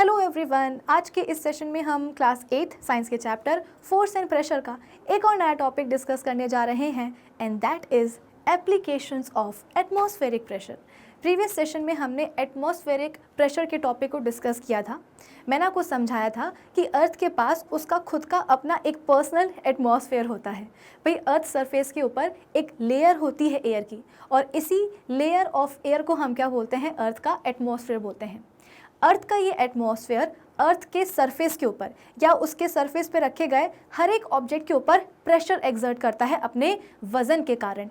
Hello everyone, आज के इस सेशन में हम क्लास 8 साइंस के चैप्टर फोर्स एंड प्रेशर का एक और नया टॉपिक डिस्कस करने जा रहे हैं and that is applications of atmospheric pressure. Previous session में हमने एटमॉस्फेरिक प्रेशर के टॉपिक को डिस्कस किया था। मैंने आपको समझाया था कि अर्थ के पास उसका खुद का अपना एक पर्सनल एटमॉस्फेयर होता है। भाई अर्थ सरफेस के ऊपर एक लेयर होती है एयर की, और इसी लेयर ऑफ एयर को हम क्या बोलते हैं? अर्थ का एटमॉस्फेयर बोलते हैं। अर्थ का ये एटमॉस्फेयर अर्थ के सरफेस के ऊपर या उसके सरफेस पे रखे गए हर एक ऑब्जेक्ट के ऊपर प्रेशर एक्सर्ट करता है अपने वजन के कारण।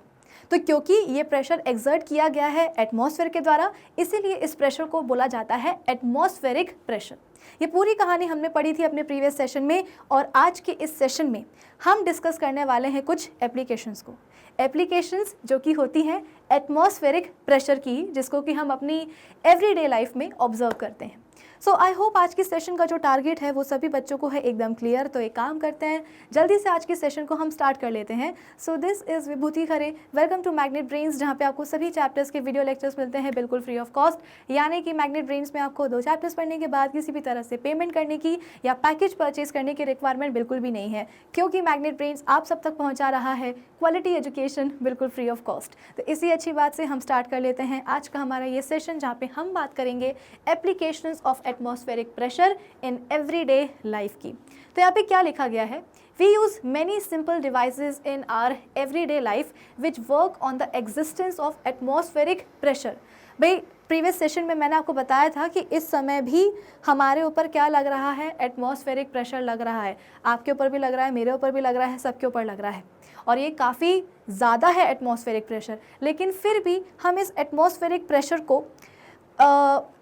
तो क्योंकि ये प्रेशर एक्सर्ट किया गया है एटमॉस्फेयर के द्वारा, इसीलिए इस प्रेशर को बोला जाता है एटमॉस्फेरिक प्रेशर। ये पूरी कहानी हमने पढ़ी थी अपने प्रीवियस सेशन में, और आज के इस सेशन में हम डिस्कस करने वाले हैं कुछ एप्लीकेशंस को। एप्लीकेशंस जो कि होती हैं एटमॉस्फेरिक प्रेशर की, जिसको कि हम अपनी एवरीडे लाइफ में ऑब्जर्व करते हैं। सो आई होप आज की सेशन का जो टारगेट है वो सभी बच्चों को है एकदम क्लियर। तो एक काम करते हैं, जल्दी से आज की सेशन को हम स्टार्ट कर लेते हैं। So this is Vibhuti Khare, welcome to Magnet Brains, जहाँ पे आपको सभी चैप्टर्स के वीडियो लेक्चर्स मिलते हैं बिल्कुल फ्री ऑफ कॉस्ट। यानी कि मैग्नेट ब्रेन्स में आपको 2 चैप्टर्स पढ़ने के बाद किसी भी तरह से पेमेंट करने की या पैकेज परचेज करने की रिक्वायरमेंट बिल्कुल भी नहीं है, क्योंकि मैग्नेट ब्रेन्स आप सब तक पहुँचा रहा है क्वालिटी एजुकेशन बिल्कुल फ्री ऑफ कॉस्ट। तो इसी अच्छी बात से हम स्टार्ट कर लेते हैं आज का हमारा ये सेशन, जहाँ पे हम बात करेंगे applications of atmospheric pressure in everyday life की। तो यहाँ पे क्या लिखा गया है? We use many simple devices in our everyday life which work on the existence of atmospheric pressure। भाई प्रीवियस सेशन में मैंने आपको बताया था कि इस समय भी हमारे ऊपर क्या लग रहा है? एटमॉस्फेरिक प्रेशर लग रहा है। आपके ऊपर भी लग रहा है, मेरे ऊपर भी लग रहा है, सबके ऊपर लग रहा है, और ये काफ़ी ज़्यादा है एटमॉस्फेरिक प्रेशर। लेकिन फिर भी हम इस एटमॉस्फेरिक प्रेशर को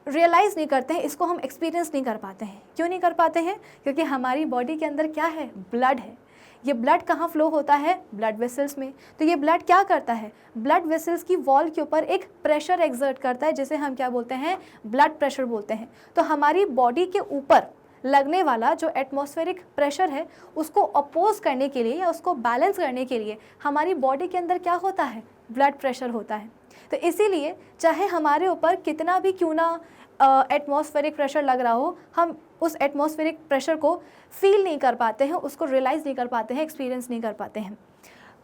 रियलाइज़ नहीं करते हैं, इसको हम एक्सपीरियंस नहीं कर पाते हैं। क्यों नहीं कर पाते हैं? क्योंकि हमारी बॉडी के अंदर क्या है? ब्लड है। ये ब्लड कहाँ फ्लो होता है? ब्लड वेसल्स में। तो ये ब्लड क्या करता है? ब्लड वेसल्स की वॉल के ऊपर एक प्रेशर एक्सर्ट करता है, जिसे हम क्या बोलते हैं? ब्लड प्रेशर बोलते हैं। तो हमारी बॉडी के ऊपर लगने वाला जो एटमॉस्फेरिक प्रेशर है, उसको अपोज करने के लिए या उसको बैलेंस करने के लिए हमारी बॉडी के अंदर क्या होता है? ब्लड प्रेशर होता है। तो इसीलिए चाहे हमारे ऊपर कितना भी क्यों ना एटमॉस्फेरिक प्रेशर लग रहा हो, हम उस एटमॉस्फेरिक प्रेशर को फील नहीं कर पाते हैं, उसको रियलाइज़ नहीं कर पाते हैं, एक्सपीरियंस नहीं कर पाते हैं।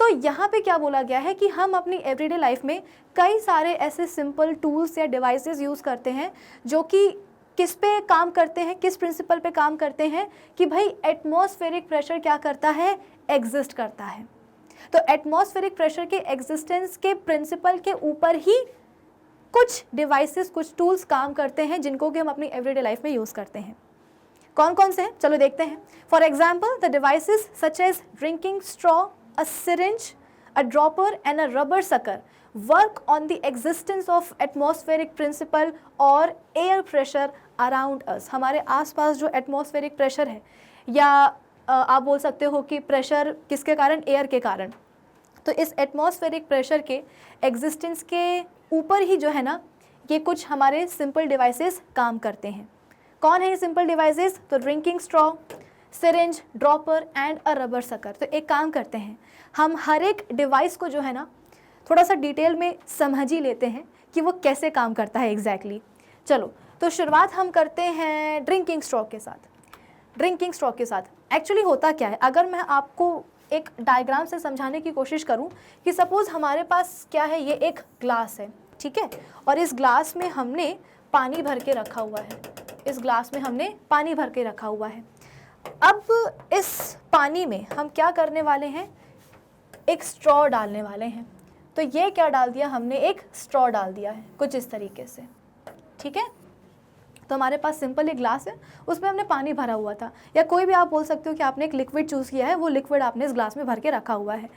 तो यहाँ पे क्या बोला गया है कि हम अपनी एवरीडे लाइफ में कई सारे ऐसे सिंपल टूल्स या डिवाइसेस यूज़ करते हैं जो कि किस पे काम करते हैं, किस प्रिंसिपल पे काम करते हैं कि भाई एटमॉस्फेरिक प्रेशर क्या करता है? एग्जिस्ट करता है। तो एटमॉस्फेरिक प्रेशर के एग्जिस्टेंस के प्रिंसिपल के ऊपर ही कुछ डिवाइसेस, कुछ टूल्स काम करते हैं, जिनको कि हम अपनी एवरीडे लाइफ में यूज़ करते हैं। कौन कौन से हैं? चलो देखते हैं। For example the devices such as drinking straw, a syringe, a dropper and a rubber sucker work on the existence of atmospheric principle और एयर प्रेशर अराउंड अस। हमारे आसपास जो एटमॉस्फेरिक प्रेशर है, या आप बोल सकते हो कि प्रेशर किसके कारण? एयर के कारण। तो इस एटमॉस्फेरिक प्रेशर के एग्जिस्टेंस के ऊपर ही जो है ना, ये कुछ हमारे सिंपल डिवाइसेस काम करते हैं। कौन है ये सिंपल डिवाइसेस? तो drinking straw, syringe, dropper and a rubber sucker. तो एक काम करते हैं, हम हर एक डिवाइस को जो है ना थोड़ा सा डिटेल में समझ ही लेते हैं कि वो कैसे काम करता है एग्जैक्टली। चलो, तो शुरुआत हम करते हैं ड्रिंकिंग स्ट्रॉ के साथ। ड्रिंकिंग स्ट्रॉ के साथ एक्चुअली होता क्या है? अगर मैं आपको एक डायग्राम से समझाने की कोशिश करूं कि सपोज़ हमारे पास क्या है, ये एक ग्लास है, ठीक है, और इस ग्लास में हमने पानी भर के रखा हुआ है। इस ग्लास में हमने पानी भर के रखा हुआ है। अब इस पानी में हम क्या करने वाले हैं? एक स्ट्रॉ डालने वाले हैं। तो ये क्या डाल दिया हमने? एक स्ट्रॉ डाल दिया है, कुछ इस तरीके से, ठीक है। तो हमारे पास सिंपल एक ग्लास है, उसमें हमने पानी भरा हुआ था, या कोई भी आप बोल सकते हो कि आपने एक लिक्विड चूज़ किया है, वो लिक्विड आपने इस ग्लास में भर के रखा हुआ है।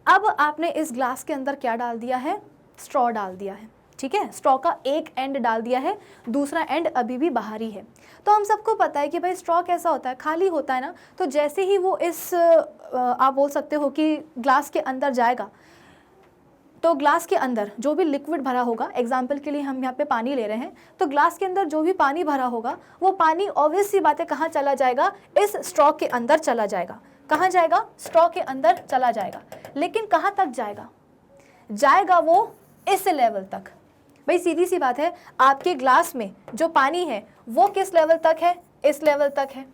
अब आपने इस ग्लास के अंदर क्या डाल दिया है? स्ट्रॉ डाल दिया है, ठीक है। स्ट्रॉ का एक एंड डाल दिया है, दूसरा एंड अभी भी बाहर ही है। तो हम सबको पता है कि भाई स्ट्रॉ कैसा होता है? खाली होता है ना। तो जैसे ही वो इस आप बोल सकते हो कि ग्लास के अंदर जाएगा, तो ग्लास के अंदर जो भी लिक्विड भरा होगा, एग्जाम्पल के लिए हम यहाँ पे पानी ले रहे हैं, तो ग्लास के अंदर जो भी पानी भरा होगा, वो पानी ऑब्वियस सी बात है कहाँ चला जाएगा? इस स्ट्रॉ के अंदर चला जाएगा। कहाँ जाएगा? स्ट्रॉ के अंदर चला जाएगा। लेकिन कहाँ तक जाएगा? जाएगा वो इस लेवल तक। भाई सीधी सी बात है, आपके ग्लास में जो पानी है वो किस लेवल तक है, इस लेवल तक है।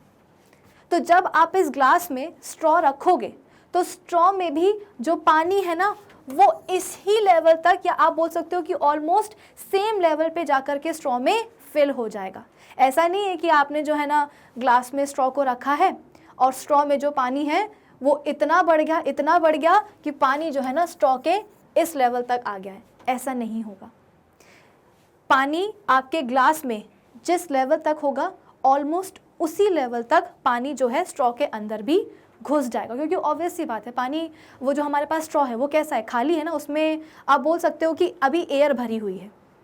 तो जब आप इस ग्लास में स्ट्रॉ रखोगे तो स्ट्रॉ में भी जो पानी है ना वो इस ही लेवल तक, या आप बोल सकते हो कि ऑलमोस्ट सेम लेवल पे जाकर के स्ट्रॉ में फिल हो जाएगा। ऐसा नहीं है कि आपने जो है ना ग्लास में स्ट्रॉ को रखा है और स्ट्रॉ में जो पानी है वो इतना बढ़ गया कि पानी जो है ना स्ट्रॉ के इस लेवल तक आ गया है। ऐसा नहीं होगा। पानी आपके ग्लास में जिस लेवल तक होगा ऑलमोस्ट उसी लेवल तक पानी जो है स्ट्रॉ के अंदर भी घुस जाएगा, क्योंकि ऑब्वियस सी बात है, पानी वो जो हमारे पास स्ट्रॉ है वो कैसा है, खाली है ना, उसमें आप बोल सकते हो कि अभी एयर भरी हुई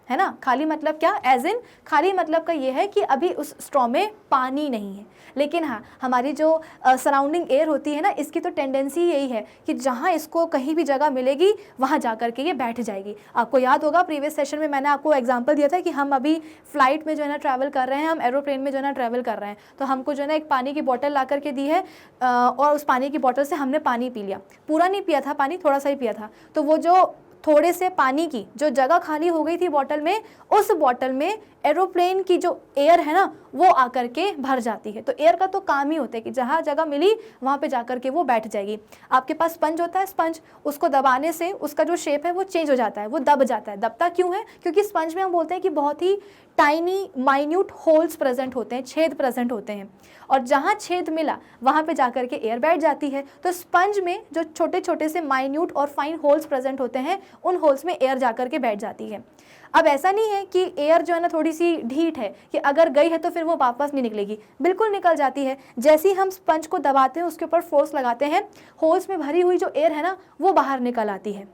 है ना। खाली मतलब क्या, एज इन खाली मतलब का ये है कि अभी उस स्ट्रॉ में पानी नहीं है। लेकिन हाँ, हमारी जो सराउंडिंग एयर होती है ना, इसकी तो टेंडेंसी यही है कि जहाँ इसको कहीं भी जगह मिलेगी वहाँ जा कर के ये बैठ जाएगी। आपको याद होगा प्रीवियस सेशन में मैंने आपको एग्जांपल दिया था कि हम अभी फ्लाइट में जो है ना ट्रैवल कर रहे हैं, हम एरोप्लेन में जो है ना ट्रैवल कर रहे हैं, तो हमको जो है ना एक पानी की बोतल ला करके दी है और उस पानी की बोतल से हमने पानी पी लिया। पूरा नहीं पिया था पानी, थोड़ा सा ही पिया था। तो वो जो थोड़े से पानी की जो जगह खाली हो गई थी बॉटल में, उस बॉटल में एरोप्लेन की जो एयर है ना वो आकर के भर जाती है। तो एयर का तो काम ही होता है कि जहाँ जगह मिली वहाँ पे जाकर के वो बैठ जाएगी। आपके पास स्पंज होता है, स्पंज उसको दबाने से उसका जो शेप है वो चेंज हो जाता है, वो दब जाता है। दबता क्यों है? क्योंकि स्पंज में हम बोलते हैं कि बहुत ही टाइनी माइन्यूट होल्स प्रेजेंट होते हैं, छेद प्रेजेंट होते हैं, और जहाँ छेद मिला वहाँ पे जाकर के एयर बैठ जाती है। तो स्पंज में जो छोटे छोटे से माइन्यूट और फाइन होल्स प्रेजेंट होते हैं, उन होल्स में एयर जाकर के बैठ जाती है। अब ऐसा नहीं है कि एयर जो है ना थोड़ी सी ढीठ है कि अगर गई है तो फिर वो वापस नहीं निकलेगी, बिल्कुल निकल जाती है। जैसे ही हम स्पंज को दबाते हैं, उसके ऊपर फोर्स लगाते हैं, होल्स में भरी हुई जो एयर है ना वो बाहर निकल आती है।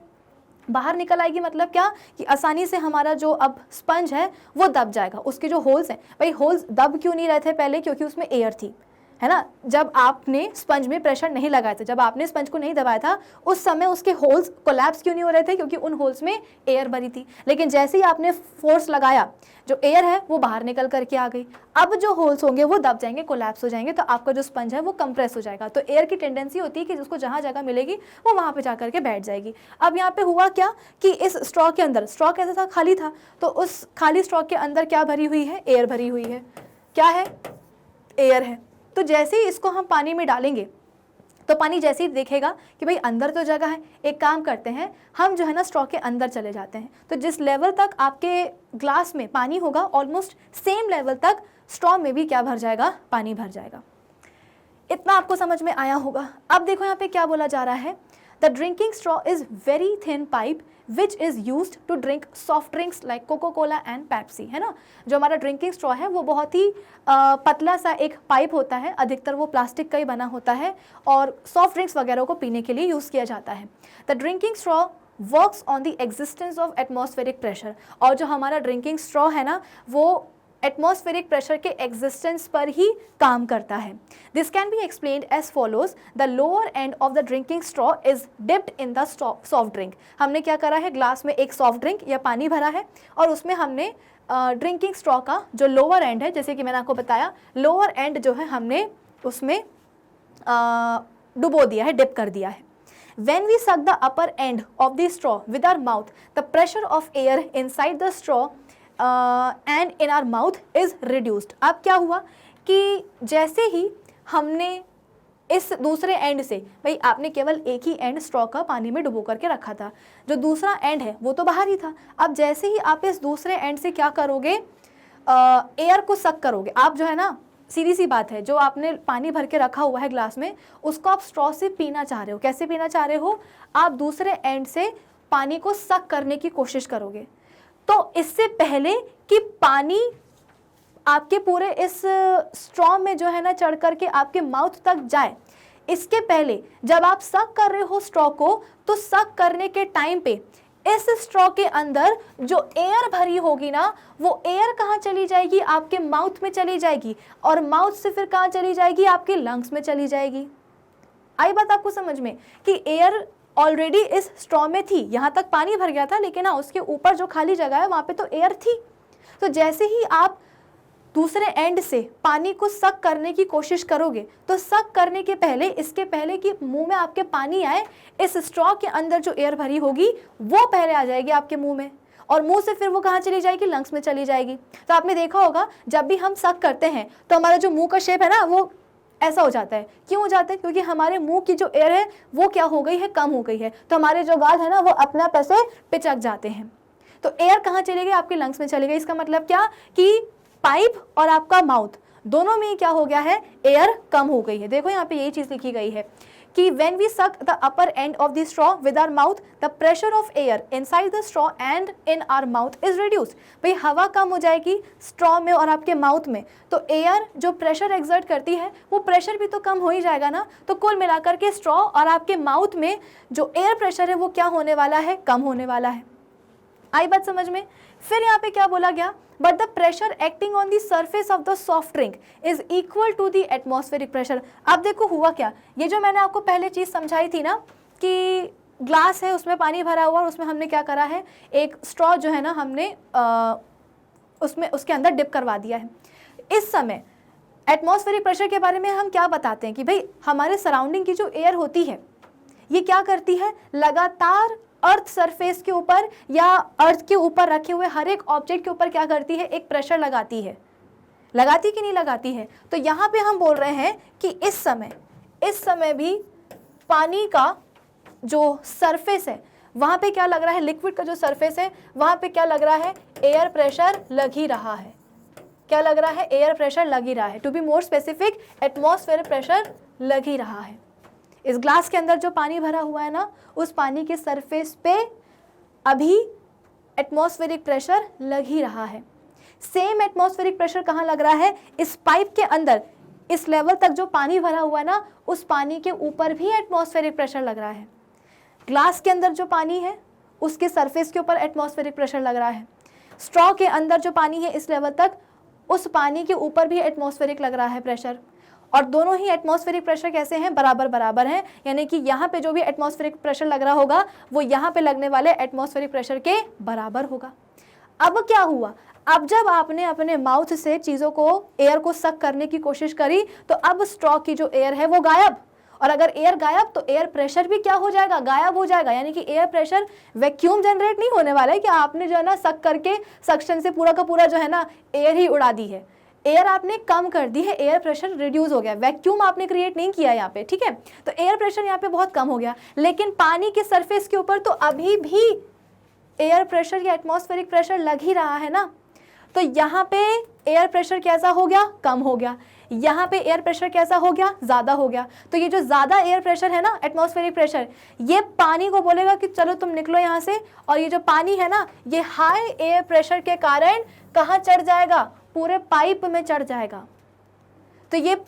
बाहर निकल आएगी मतलब क्या कि आसानी से हमारा जो अब स्पंज है वो दब जाएगा। उसके जो होल्स हैं, भाई होल्स दब क्यों नहीं रहे थे पहले? क्योंकि उसमें एयर थी, है ना। जब आपने स्पंज में प्रेशर नहीं लगाया था, जब आपने स्पंज को नहीं दबाया था, उस समय उसके होल्स कोलैप्स क्यों नहीं हो रहे थे? क्योंकि उन होल्स में एयर भरी थी। लेकिन जैसे ही आपने फोर्स लगाया, जो एयर है वो बाहर निकल करके आ गई। अब जो होल्स होंगे वो दब जाएंगे, कोलैप्स हो जाएंगे, तो आपका जो स्पंज है वो कंप्रेस हो जाएगा। तो एयर की टेंडेंसी होती है कि उसको जहाँ जगह मिलेगी वो वहाँ पे जाकर के बैठ जाएगी। अब यहाँ पे हुआ क्या कि इस स्ट्रॉ के अंदर, स्ट्रॉ कैसा था? खाली था। तो उस खाली स्ट्रॉ के अंदर क्या भरी हुई है? एयर भरी हुई है। क्या है? एयर है। तो जैसे ही इसको हम पानी में डालेंगे तो पानी जैसे ही देखेगा कि भाई अंदर तो जगह है, एक काम करते हैं, हम जो है ना स्ट्रॉ के अंदर चले जाते हैं। तो जिस लेवल तक आपके ग्लास में पानी होगा ऑलमोस्ट सेम लेवल तक स्ट्रॉ में भी क्या भर जाएगा? पानी भर जाएगा। इतना आपको समझ में आया होगा। अब देखो यहाँ पे क्या बोला जा रहा है, the drinking straw is very thin pipe which is used to drink soft drinks like Coca Cola and Pepsi, है ना। जो हमारा ड्रिंकिंग स्ट्रॉ है वो बहुत ही पतला सा एक पाइप होता है, अधिकतर वो प्लास्टिक का ही बना होता है और सॉफ्ट ड्रिंक्स वगैरह को पीने के लिए यूज़ किया जाता है। The drinking straw works on the existence of atmospheric pressure, और जो हमारा ड्रिंकिंग स्ट्रॉ है ना वो एटमॉस्फेरिक प्रेशर के एग्जिस्टेंस पर ही काम करता है। This can be explained as follows, the lower end of the drinking straw is dipped in the soft drink. हमने क्या करा है, ग्लास में एक सॉफ्ट ड्रिंक या पानी भरा है और उसमें हमने ड्रिंकिंग स्ट्रॉ का जो लोअर एंड है, जैसे कि मैंने आपको बताया, लोअर एंड जो है हमने उसमें डुबो दिया है, डिप कर दिया है। When we suck the upper end of the straw with our mouth, the pressure of air inside the straw and in our mouth is reduced. अब क्या हुआ कि जैसे ही हमने इस दूसरे एंड से, भाई आपने केवल एक ही एंड स्ट्रॉ का पानी में डुबो करके रखा था, जो दूसरा एंड है वो तो बाहर ही था। अब जैसे ही आप इस दूसरे एंड से क्या करोगे, एयर को सक करोगे। आप जो है ना, सीधी सी बात है, जो आपने पानी भर के रखा हुआ है ग्लास में, उसको आप स्ट्रॉ से पीना चाह रहे हो। कैसे पीना चाह रहे हो? आप दूसरे एंड से पानी को सक करने की कोशिश करोगे। तो इससे पहले कि पानी आपके पूरे इस स्ट्रॉ में जो है ना चढ़ करके आपके माउथ तक जाए, इसके पहले जब आप सक कर रहे हो स्ट्रॉ को, तो सक करने के टाइम पे इस स्ट्रॉ के अंदर जो एयर भरी होगी ना, वो एयर कहाँ चली जाएगी? आपके माउथ में चली जाएगी, और माउथ से फिर कहाँ चली जाएगी? आपके लंग्स में चली जाएगी। आई बात आपको समझ में कि एयर ऑलरेडी इस स्ट्रॉ में थी, यहाँ तक पानी भर गया था, लेकिन हाँ उसके ऊपर जो खाली जगह है वहाँ पे तो एयर थी। तो जैसे ही आप दूसरे एंड से पानी को सक करने की कोशिश करोगे, तो सक करने के पहले, इसके पहले कि मुंह में आपके पानी आए, इस स्ट्रॉ के अंदर जो एयर भरी होगी वो पहले आ जाएगी आपके मुंह में, और मुंह से फिर वो कहाँ चली जाएगी, लंग्स में चली जाएगी। तो आपने देखा होगा जब भी हम सक करते हैं तो हमारा जो मुंह का शेप है ना वो ऐसा हो जाता है। क्यों हो जाता है? क्योंकि हमारे मुंह की जो एयर है वो क्या हो गई है, कम हो गई है। तो हमारे जो गाल है ना वो अपने आप ऐसे पिचक जाते हैं। तो एयर कहाँ चली गई, आपके लंग्स में चली गई। इसका मतलब क्या कि पाइप और आपका माउथ दोनों में क्या हो गया है, एयर कम हो गई है। देखो यहाँ पे यही चीज लिखी गई है कि when we suck the upper end of the straw with our mouth, the pressure of air inside the straw and in our mouth is reduced। भाई हवा कम हो जाएगी स्ट्रॉ में और आपके माउथ में, तो एयर जो प्रेशर एक्सर्ट करती है वो प्रेशर भी तो कम हो ही जाएगा ना। तो कुल मिलाकर के स्ट्रॉ और आपके माउथ में जो एयर प्रेशर है वो क्या होने वाला है, कम होने वाला है। आई बात समझ में? फिर यहाँ पे क्या बोला गया, but the pressure acting on the surface of the soft drink is equal to the atmospheric pressure. अब देखो हुआ क्या, ये जो मैंने आपको पहले चीज समझाई थी ना कि ग्लास है उसमें पानी भरा हुआ और उसमें हमने क्या करा है, एक स्ट्रॉ जो है ना हमने उसमें उसके अंदर डिप करवा दिया है। इस समय एटमॉस्फेरिक प्रेशर के बारे में हम क्या बताते हैं कि भाई हमारे सराउंडिंग की जो एयर होती है ये क्या करती है, लगातार अर्थ सरफेस के ऊपर या अर्थ के ऊपर रखे हुए हर एक ऑब्जेक्ट के ऊपर क्या करती है, एक प्रेशर लगाती है। लगाती कि नहीं लगाती है? तो यहाँ पे हम बोल रहे हैं कि इस समय भी पानी का जो सरफेस है वहाँ पे क्या लग रहा है, लिक्विड का जो सरफेस है वहाँ पे क्या लग रहा है, एयर प्रेशर लग ही रहा है। क्या लग रहा है, एयर प्रेशर लग ही रहा है। To be more specific, atmospheric pressure लग ही रहा है। इस ग्लास के अंदर जो पानी भरा हुआ है ना, उस पानी के सरफेस पे अभी एटमॉस्फेरिक प्रेशर लग ही रहा है। सेम एटमॉस्फेरिक प्रेशर कहाँ लग रहा है, इस पाइप के अंदर इस लेवल तक जो पानी भरा हुआ है ना, उस पानी के ऊपर भी एटमॉस्फेरिक प्रेशर लग रहा है। ग्लास के अंदर जो पानी है उसके सरफेस के ऊपर एटमॉस्फेरिक प्रेशर लग रहा है। स्ट्रॉ के अंदर जो पानी है इस लेवल तक, उस पानी के ऊपर भी एटमॉस्फेरिक लग रहा है प्रेशर। और दोनों ही एटमॉस्फेरिक प्रेशर कैसे हैं, बराबर बराबर हैं। यानी कि यहाँ पे जो भी एटमॉस्फेरिक प्रेशर लग रहा होगा वो यहाँ पे लगने वाले एटमॉस्फेरिक प्रेशर के बराबर होगा। अब क्या हुआ, अब जब आपने अपने माउथ से चीज़ों को, एयर को सक करने की कोशिश करी तो अब स्ट्रॉ की जो एयर है वो गायब। और अगर एयर गायब तो एयर प्रेशर भी क्या हो जाएगा, गायब हो जाएगा। यानी कि एयर प्रेशर वैक्यूम जनरेट नहीं होने वाला है कि आपने जो है ना सक करके सक्शन से पूरा का पूरा जो है ना एयर ही उड़ा दी है। एयर आपने कम कर दी है, एयर प्रेशर रिड्यूस हो गया, वैक्यूम आपने क्रिएट नहीं किया यहाँ पे, ठीक है। तो एयर प्रेशर यहाँ पे बहुत कम हो गया, लेकिन पानी के सरफेस के ऊपर तो अभी भी एयर प्रेशर या एटमॉस्फेरिक प्रेशर लग ही रहा है ना। तो यहाँ पे एयर प्रेशर कैसा हो गया, कम हो गया। यहाँ पे एयर प्रेशर कैसा हो गया, ज़्यादा हो गया। तो ये जो ज़्यादा एयर प्रेशर है ना, एटमॉस्फेरिक प्रेशर, ये पानी को बोलेगा कि चलो तुम निकलो यहाँ से। और ये जो पानी है ना, ये हाई एयर प्रेशर के कारण कहाँ चढ़ जाएगा, पूरे पाइप में चढ़ जाएगा। तो ये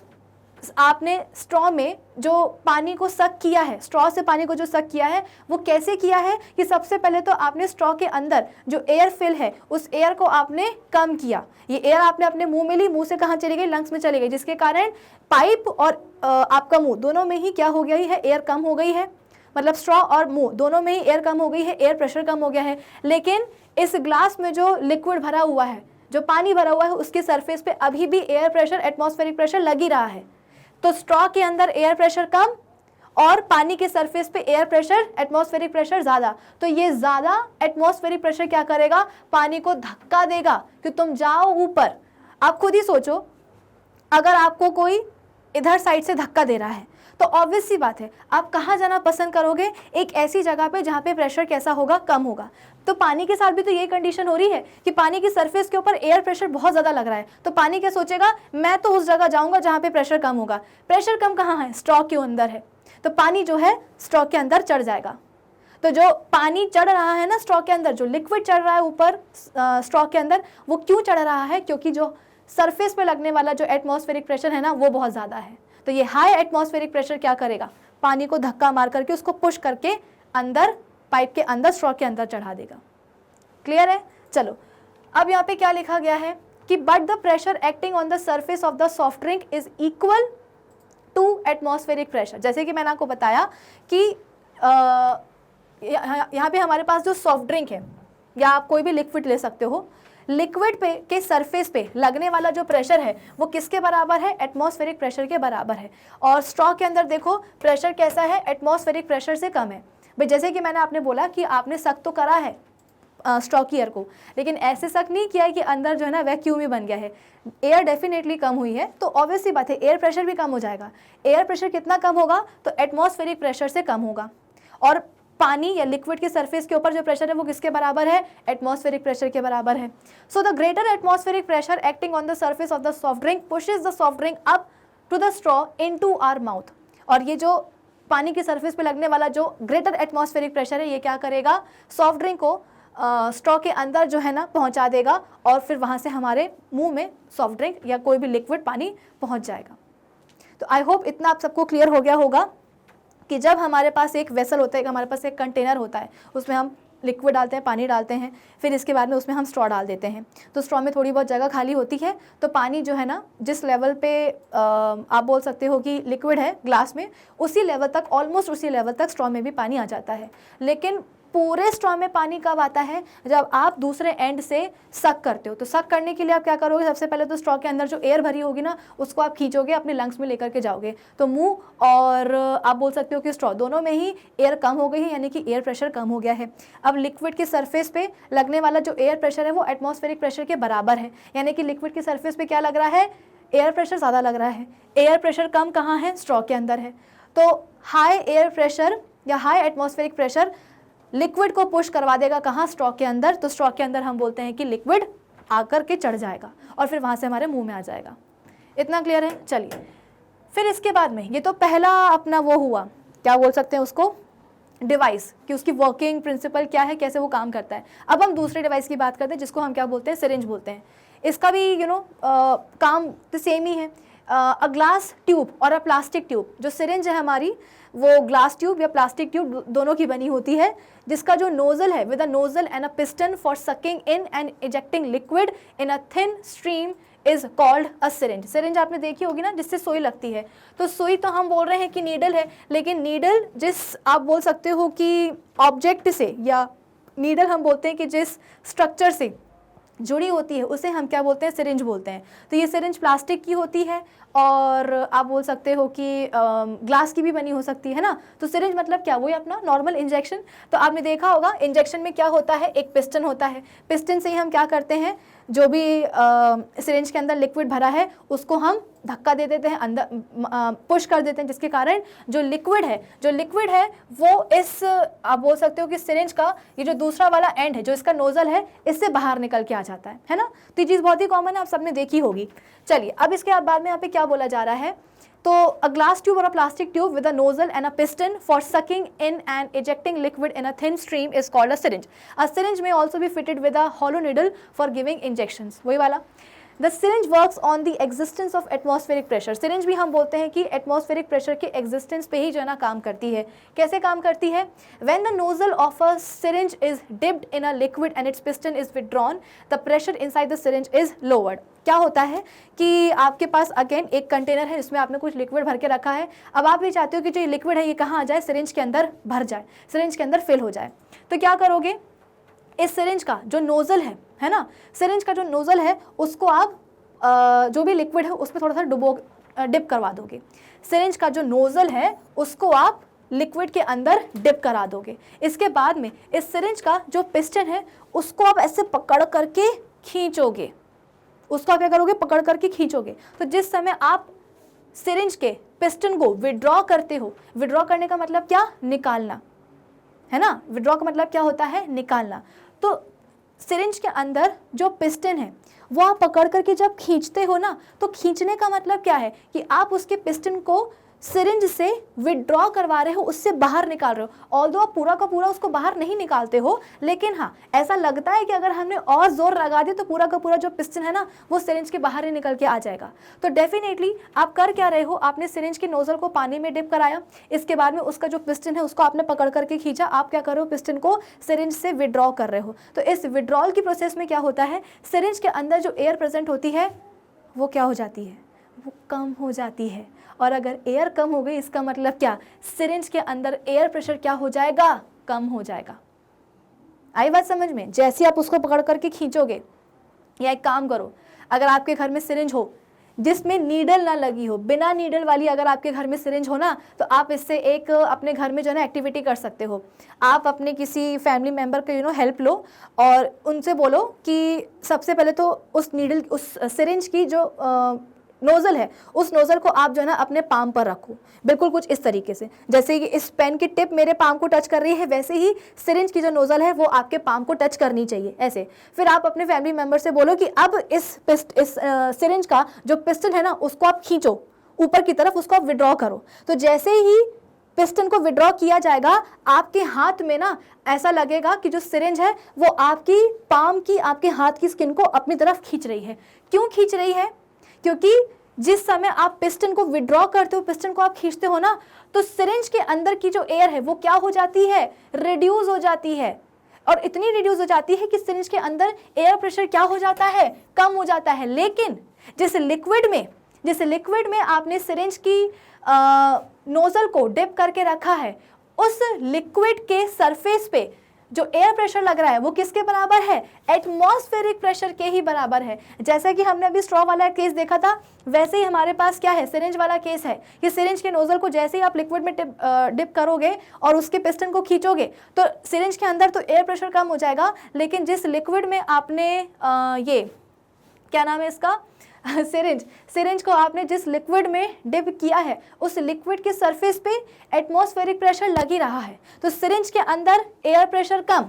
आपने स्ट्रॉ में जो पानी को सक किया है, स्ट्रॉ से पानी को जो सक किया है वो कैसे किया है कि सबसे पहले तो आपने स्ट्रॉ के अंदर जो एयर फिल है उस एयर को आपने कम किया। ये एयर आपने अपने मुंह में ली, मुंह से कहाँ चली गई, लंग्स में चली गई, जिसके कारण पाइप और आपका मुंह दोनों में ही क्या हो गई है, एयर कम हो गई है। मतलब स्ट्रॉ और मुंह दोनों में ही एयर कम हो गई है, एयर प्रेशर कम हो गया है। लेकिन इस ग्लास में जो लिक्विड भरा हुआ है, जो पानी भरा हुआ है, उसके सरफेस पे अभी भी एयर प्रेशर, एटमॉस्फेरिक प्रेशर लग ही रहा है। तो स्ट्रॉ के अंदर एयर प्रेशर कम और पानी के सरफेस पे एयर प्रेशर, एटमॉस्फेरिक प्रेशर ज़्यादा। तो ये ज़्यादा एटमॉस्फेरिक प्रेशर क्या करेगा, पानी को धक्का देगा कि तुम जाओ ऊपर। आप खुद ही सोचो, अगर आपको कोई इधर साइड से धक्का दे रहा है तो ऑब्वियस सी बात है आप कहाँ जाना पसंद करोगे, एक ऐसी जगह पे जहाँ पे प्रेशर कैसा होगा, कम होगा। तो पानी के साथ भी तो ये कंडीशन हो रही है कि पानी की सरफेस के ऊपर एयर प्रेशर बहुत ज़्यादा लग रहा है। तो पानी क्या सोचेगा, मैं तो उस जगह जाऊँगा जहाँ पे प्रेशर कम होगा। प्रेशर कम कहाँ है, स्ट्रॉ के अंदर है, तो पानी जो है स्ट्रॉ के अंदर चढ़ जाएगा। तो जो पानी चढ़ रहा है ना स्ट्रॉ के अंदर, जो लिक्विड चढ़ रहा है ऊपर स्ट्रॉ के अंदर, वो क्यों चढ़ रहा है, क्योंकि जो सरफेस पे लगने वाला जो एटमॉस्फेरिक प्रेशर है ना वो बहुत ज़्यादा है। तो ये हाई एटमॉस्फेरिक प्रेशर क्या करेगा, पानी को धक्का मार करके उसको पुश करके अंदर, पाइप के अंदर, स्ट्रॉ के अंदर चढ़ा देगा। क्लियर है? चलो अब यहाँ पे क्या लिखा गया है कि but the pressure acting on the surface of the soft drink is equal to atmospheric pressure. जैसे कि मैंने आपको बताया कि यहाँ पे हमारे पास जो सॉफ्ट ड्रिंक है या आप कोई भी लिक्विड ले सकते हो, लिक्विड पे के सरफेस पे लगने वाला जो प्रेशर है वो किसके बराबर है, एटमॉस्फेरिक प्रेशर के बराबर है। और स्ट्रॉ के अंदर देखो प्रेशर कैसा है, एटमॉस्फेरिक प्रेशर से कम है। भाई जैसे कि मैंने आपने बोला कि आपने सक तो करा है, स्ट्रॉ की एयर को, लेकिन ऐसे शक नहीं किया है कि अंदर जो है ना वैक्यूम ही बन गया है। एयर डेफिनेटली कम हुई है, तो ऑब्वियसली बात है एयर प्रेशर भी कम हो जाएगा। एयर प्रेशर कितना कम होगा, तो एटमॉस्फेरिक प्रेशर से कम होगा। और पानी या लिक्विड के सरफेस के ऊपर जो प्रेशर है वो किसके बराबर है, एटमॉस्फेरिक प्रेशर के बराबर है। So the greater atmospheric pressure acting on the surface of the soft drink pushes the soft drink up to the straw into our mouth. और ये जो पानी की सरफेस पे लगने वाला जो ग्रेटर एटमॉस्फेरिक प्रेशर है, ये क्या करेगा, सॉफ्ट ड्रिंक को स्ट्रॉ के अंदर जो है ना पहुंचा देगा, और फिर वहाँ से हमारे मुंह में सॉफ्ट ड्रिंक या कोई भी लिक्विड पानी पहुंच जाएगा। तो आई होप इतना आप सबको क्लियर हो गया होगा कि जब हमारे पास एक वेसल होता है, हमारे पास एक कंटेनर होता है, उसमें हम लिक्विड डालते हैं, पानी डालते हैं, फिर इसके बाद में उसमें हम स्ट्रॉ डाल देते हैं, तो स्ट्रॉ में थोड़ी बहुत जगह खाली होती है, तो पानी जो है ना जिस लेवल पे आप बोल सकते हो कि लिक्विड है ग्लास में, उसी लेवल तक, ऑलमोस्ट उसी लेवल तक स्ट्रॉ में भी पानी आ जाता है। लेकिन पूरे स्ट्रॉ में पानी कब आता है, जब आप दूसरे एंड से सक करते हो। तो सक करने के लिए आप क्या करोगे, सबसे पहले तो स्ट्रॉ के अंदर जो एयर भरी होगी ना, उसको आप खींचोगे, अपने लंग्स में लेकर के जाओगे, तो मुंह और आप बोल सकते हो कि स्ट्रॉ दोनों में ही एयर कम हो गई है, यानी कि एयर प्रेशर कम हो गया है। अब लिक्विड के सरफेस पे लगने वाला जो एयर प्रेशर है वो एटमॉस्फेरिक प्रेशर के बराबर है, यानी कि लिक्विड के सरफेस पे क्या लग रहा है, एयर प्रेशर ज़्यादा लग रहा है। एयर प्रेशर कम कहाँ है, स्ट्रॉ के अंदर है। तो हाई एयर प्रेशर या हाई एटमॉस्फेरिक प्रेशर लिक्विड को पुश करवा देगा कहाँ, स्ट्रॉ के अंदर। तो स्ट्रॉ के अंदर हम बोलते हैं कि लिक्विड आकर के चढ़ जाएगा और फिर वहाँ से हमारे मुंह में आ जाएगा। इतना क्लियर है। चलिए फिर इसके बाद में, ये तो पहला अपना वो हुआ, क्या बोल सकते हैं उसको, डिवाइस, कि उसकी वर्किंग प्रिंसिपल क्या है, कैसे वो काम करता है। अब हम दूसरे डिवाइस की बात करते हैं जिसको हम क्या बोलते हैं, सिरिंज बोलते हैं। इसका भी काम तो सेम ही है। अ ग्लास ट्यूब और अ प्लास्टिक ट्यूब, जो सिरिंज है हमारी वो ग्लास ट्यूब या प्लास्टिक ट्यूब दोनों की बनी होती है, जिसका जो नोजल है with a nozzle and a piston for sucking in and ejecting liquid in a thin stream is called a syringe. Syringe आपने देखी होगी ना, जिससे सुई लगती है। तो सुई तो हम बोल रहे हैं कि नीडल है, लेकिन नीडल जिस आप बोल सकते हो कि ऑब्जेक्ट से, या नीडल हम बोलते हैं कि जिस स्ट्रक्चर से जुड़ी होती है, उसे हम क्या बोलते हैं, सिरिंज बोलते हैं। तो ये सिरिंज प्लास्टिक की होती है और आप बोल सकते हो कि ग्लास की भी बनी हो सकती है ना। तो सिरिंज मतलब क्या, वही अपना नॉर्मल इंजेक्शन। तो आपने देखा होगा इंजेक्शन में क्या होता है, एक पिस्टन होता है, पिस्टन से ही हम क्या करते हैं, जो भी सिरिंज के अंदर लिक्विड भरा है उसको हम धक्का दे देते हैं, अंदर पुश कर देते हैं, जिसके कारण जो लिक्विड है वो इस आप बोल सकते हो कि सिरिंज का ये जो दूसरा वाला एंड है, जो इसका नोजल है, इससे बाहर निकल के आ जाता है ना। तो ये चीज़ बहुत ही कॉमन है, आप सबने देखी होगी। चलिए अब इसके बाद में यहाँ पे क्या बोला जा रहा है, तो अ ग्लास ट्यूब और a plastic tube with a nozzle and a piston for sucking in and ejecting liquid in a thin stream is called a syringe. A syringe may also be fitted with a hollow needle for giving injections, वही वाला। The syringe works on the existence of atmospheric pressure. Syringe भी हम बोलते हैं कि atmospheric pressure के existence पे ही जो है ना काम करती है। कैसे काम करती है, when the nozzle of a syringe is dipped in a liquid and it's piston is withdrawn, the pressure inside the syringe is lowered. क्या होता है कि आपके पास अगेन एक कंटेनर है, इसमें आपने कुछ लिक्विड भर के रखा है। अब आप ये चाहते हो कि जो ये लिक्विड है ये कहाँ आ जाए, सिरिंज के अंदर भर जाए, सिरिंज के अंदर फिल हो जाए। तो क्या करोगे, इस सिरिंज का जो नोजल है ना, सिरिंज का जो नोजल है उसको आप जो भी लिक्विड है उसमें थोड़ा सा डिप करवा दोगे। सिरिंज का जो नोजल है उसको आप लिक्विड के अंदर डिप करा दोगे। इसके बाद में इस सिरिंज का जो पिस्टन है उसको आप ऐसे पकड़ करके खींचोगे, उसको आप क्या करोगे, पकड़ करके खींचोगे। तो जिस समय आप सिरिंज के पिस्टन को विड्रॉ करते हो, विड्रॉ करने का मतलब क्या, निकालना है ना। विड्रॉ का मतलब क्या होता है, निकालना। तो सिरिंज के अंदर जो पिस्टन है वो आप पकड़ करके जब खींचते हो ना, तो खींचने का मतलब क्या है कि आप उसके पिस्टन को सिरिंज से विड्रॉ करवा रहे हो, उससे बाहर निकाल रहे हो। ऑल्दो आप पूरा का पूरा उसको बाहर नहीं निकालते हो, लेकिन हाँ ऐसा लगता है कि अगर हमने और जोर लगा दिया तो पूरा का पूरा जो पिस्टन है ना वो सिरिंज के बाहर ही निकल के आ जाएगा। तो डेफिनेटली आप कर क्या रहे हो, आपने सिरिंज के नोजल को पानी में डिप कराया, इसके बाद में उसका जो पिस्टन है उसको आपने पकड़ करके खींचा, आप क्या कर रहे हो, पिस्टन को सिरिंज से विड्रॉ कर रहे हो। तो इस विड्रॉल की प्रोसेस में क्या होता है, सिरिंज के अंदर जो एयर प्रेजेंट होती है वो क्या हो जाती है, वो कम हो जाती है। और अगर एयर कम हो गई इसका मतलब क्या, सिरिंज के अंदर एयर प्रेशर क्या हो जाएगा, कम हो जाएगा। आई बात समझ में। जैसे आप उसको पकड़ करके खींचोगे, या एक काम करो, अगर आपके घर में सिरिंज हो, जिसमें नीडल ना लगी हो, बिना नीडल वाली अगर आपके घर में सिरिंज हो ना, तो आप इससे एक अपने घर में जो है ना एक्टिविटी कर सकते हो। आप अपने किसी फैमिली मेम्बर को हेल्प लो और उनसे बोलो कि सबसे पहले तो उस नीडल, उस सिरिंज की जो नोज़ल है, उस नोज़ल को आप जो है ना अपने पाम पर रखो, बिल्कुल कुछ इस तरीके से, जैसे कि इस पेन की टिप मेरे पाम को टच कर रही है, वैसे ही सिरिंज की जो नोज़ल है वो आपके पाम को टच करनी चाहिए, ऐसे। फिर आप अपने फैमिली मेम्बर से बोलो कि अब इस सिरिंज का जो पिस्टन है ना, उसको आप खींचो ऊपर की तरफ, उसको आप विड्रॉ करो। तो जैसे ही पिस्टन को विड्रॉ किया जाएगा, आपके हाथ में ना ऐसा लगेगा कि जो सिरिंज है वो आपकी पाम की, आपके हाथ की स्किन को अपनी तरफ खींच रही है। क्यों खींच रही है? क्योंकि जिस समय आप पिस्टन को विड्रॉ करते हो, पिस्टन को आप खींचते हो ना, तो सिरिंज के अंदर की जो एयर है वो क्या हो जाती है? रिड्यूस हो जाती है। और इतनी रिड्यूस हो जाती है कि सिरिंज के अंदर एयर प्रेशर क्या हो जाता है? कम हो जाता है। लेकिन जिस लिक्विड में आपने सिरिंज की नोजल को डिप करके रखा है, उस लिक्विड के सरफेस पे जो एयर प्रेशर लग रहा है वो किसके बराबर है? एटमॉस्फेरिक प्रेशर के ही बराबर है। जैसा कि हमने अभी स्ट्रॉ वाला केस देखा था, वैसे ही हमारे पास क्या है? सिरिंज वाला केस है कि सिरिंज के नोजल को जैसे ही आप लिक्विड में डिप करोगे और उसके पिस्टन को खींचोगे, तो सिरिंज के अंदर तो एयर प्रेशर कम हो जाएगा, लेकिन जिस लिक्विड में आपने ये क्या नाम है इसका, सिरिंज को आपने जिस लिक्विड में डिप किया है, उस लिक्विड के सरफेस पे एटमॉस्फेरिक प्रेशर लग ही रहा है। तो सिरिंज के अंदर एयर प्रेशर कम,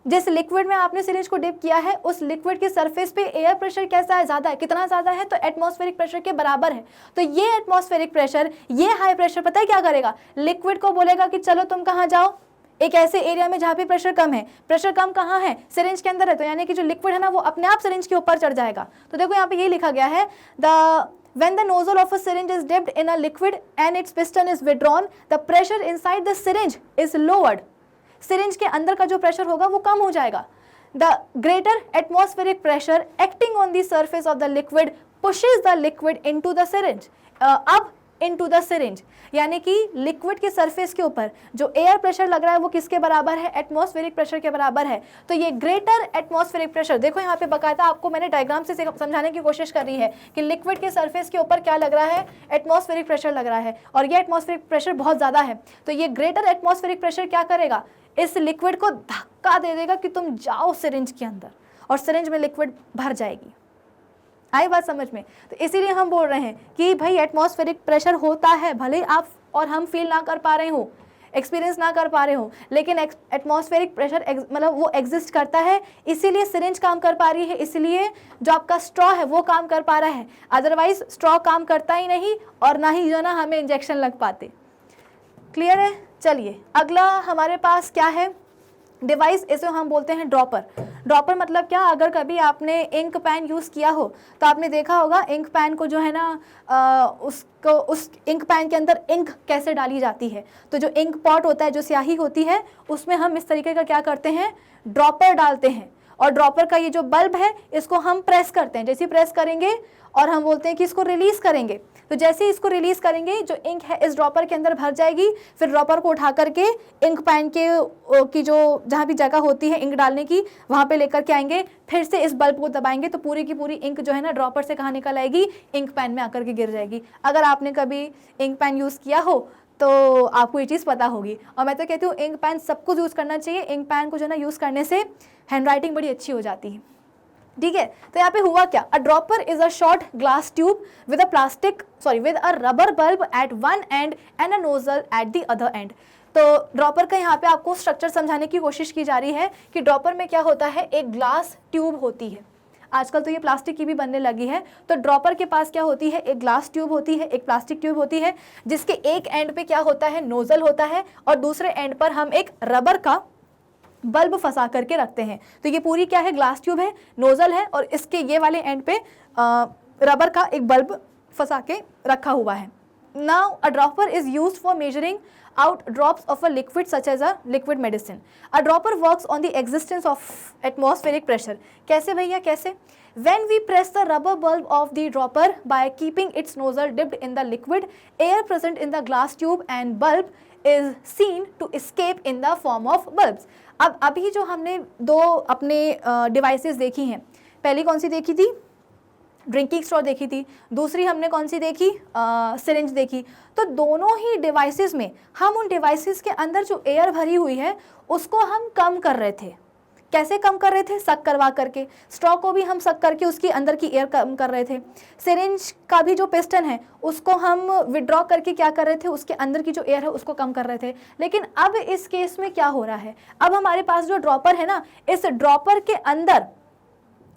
जिस लिक्विड में आपने सिरिंज को डिप किया है, उस लिक्विड के सरफेस पे एयर प्रेशर कैसा है? ज़्यादा है। कितना ज़्यादा है? तो एटमॉस्फेरिक प्रेशर के बराबर है। तो ये एटमॉस्फेरिक प्रेशर, ये हाई प्रेशर पता है क्या करेगा? लिक्विड को बोलेगा कि चलो तुम कहाँ जाओ, एक ऐसे एरिया में जहाँ पे प्रेशर कम है। प्रेशर कम कहाँ है? सिरिंज के अंदर है। तो यानी कि जो लिक्विड है ना वो अपने आप सिरिंज के ऊपर चढ़ जाएगा। तो देखो यहाँ पे ये लिखा गया है, when the nozzle of a syringe is dipped in a liquid and its piston is withdrawn, the pressure inside the syringe is lowered. Syringe के अंदर का जो प्रेशर होगा वो कम हो जाएगा। The greater atmospheric pressure acting on the surface of the liquid pushes the liquid into the syringe. अब into the syringe, यानी कि लिक्विड के सरफेस के ऊपर जो एयर प्रेशर लग रहा है वो किसके बराबर है? एटमॉस्फेरिक प्रेशर के बराबर है। तो ये ग्रेटर एटमॉस्फेरिक प्रेशर, देखो यहाँ पे बकायदा आपको मैंने डायग्राम से समझाने की कोशिश कर रही है कि लिक्विड के सरफेस के ऊपर क्या लग रहा है? एटमॉस्फेरिक प्रेशर लग रहा है, और ये एटमॉस्फेरिक प्रेशर बहुत ज़्यादा है। तो ये ग्रेटर एटमॉस्फेरिक प्रेशर क्या करेगा? इस लिक्विड को धक्का दे देगा कि तुम जाओ सिरिंज के अंदर, और सिरिंज में लिक्विड भर जाएगी। आई बात समझ में? तो इसीलिए हम बोल रहे हैं कि भाई एटमॉस्फेरिक प्रेशर होता है, भले आप और हम फील ना कर पा रहे हो, एक्सपीरियंस ना कर पा रहे हो, लेकिन एटमॉस्फेरिक प्रेशर मतलब वो एग्जिस्ट करता है। इसीलिए सिरिंज काम कर पा रही है, इसलिए जो आपका स्ट्रॉ है वो काम कर पा रहा है। अदरवाइज स्ट्रॉ काम करता ही नहीं, और ना ही जो ना हमें इंजेक्शन लग पाते। क्लियर है? चलिए अगला हमारे पास क्या है? डिवाइस, इसे हम बोलते हैं ड्रॉपर। ड्रॉपर मतलब क्या? अगर कभी आपने इंक पेन यूज़ किया हो तो आपने देखा होगा इंक पेन को जो है ना उसको, उस इंक पेन के अंदर इंक कैसे डाली जाती है। तो जो इंक पॉट होता है, जो स्याही होती है, उसमें हम इस तरीके का क्या करते हैं? ड्रॉपर डालते हैं। और ड्रॉपर का ये जो बल्ब है इसको हम प्रेस करते हैं। जैसे प्रेस करेंगे और हम बोलते हैं कि इसको रिलीज़ करेंगे, तो जैसे ही इसको रिलीज़ करेंगे जो इंक है इस ड्रॉपर के अंदर भर जाएगी। फिर ड्रॉपर को उठा करके इंक पेन के की जो जहाँ भी जगह होती है इंक डालने की, वहाँ पे लेकर के आएंगे। फिर से इस बल्ब को दबाएंगे तो पूरी की पूरी इंक जो है ना ड्रॉपर से कहाँ निकल आएगी? इंक पेन में आकर के गिर जाएगी। अगर आपने कभी इंक पेन यूज़ किया हो तो आपको ये चीज़ पता होगी। और मैं तो कहती हूँ इंक पेन सबको यूज़ करना चाहिए। इंक पेन को जो है ना यूज़ करने से हैंड राइटिंग बड़ी अच्छी हो जाती है। ठीक है, तो यहाँ पे हुआ क्या? A dropper is a short glass tube with a rubber bulb at one end and a nozzle at the other end. तो ड्रॉपर का यहाँ पे आपको स्ट्रक्चर समझाने की कोशिश की जा रही है कि ड्रॉपर में क्या होता है? एक ग्लास ट्यूब होती है। आजकल तो ये प्लास्टिक की भी बनने लगी है। तो ड्रॉपर के पास क्या होती है? एक ग्लास ट्यूब होती है, एक प्लास्टिक ट्यूब होती है, जिसके एक एंड पे क्या होता है? नोजल होता है, और दूसरे एंड पर हम एक रबर का बल्ब फंसा करके रखते हैं। तो ये पूरी क्या है? ग्लास ट्यूब है, नोजल है, और इसके ये वाले एंड पे रबर का एक बल्ब फंसा के रखा हुआ है। Now a dropper is used for measuring out drops of a liquid such as a liquid medicine. A dropper works on the existence of atmospheric pressure. कैसे भैया कैसे? When we press the rubber bulb of the dropper by keeping its nozzle dipped in the liquid, air present in the glass tube and bulb is seen to escape in the form of bulbs. अब अभी जो हमने दो अपने devices देखी हैं, पहली कौन सी देखी थी? ड्रिंकिंग स्ट्रॉ देखी थी, दूसरी हमने कौन सी देखी, सिरिंज देखी। तो दोनों ही डिवाइसेस में हम उन डिवाइसेस के अंदर जो एयर भरी हुई है उसको हम कम कर रहे थे। कैसे कम कर रहे थे, सक करवा करके। स्ट्रॉ को भी हम सक करके उसकी अंदर की एयर कम कर रहे थे। सिरिंज का भी जो पिस्टन है उसको हम विड्रॉ करके क्या कर रहे थे, उसके अंदर की जो एयर है उसको कम कर रहे थे। लेकिन अब इस केस में क्या हो रहा है, अब हमारे पास जो ड्रॉपर है ना, इस ड्रॉपर के अंदर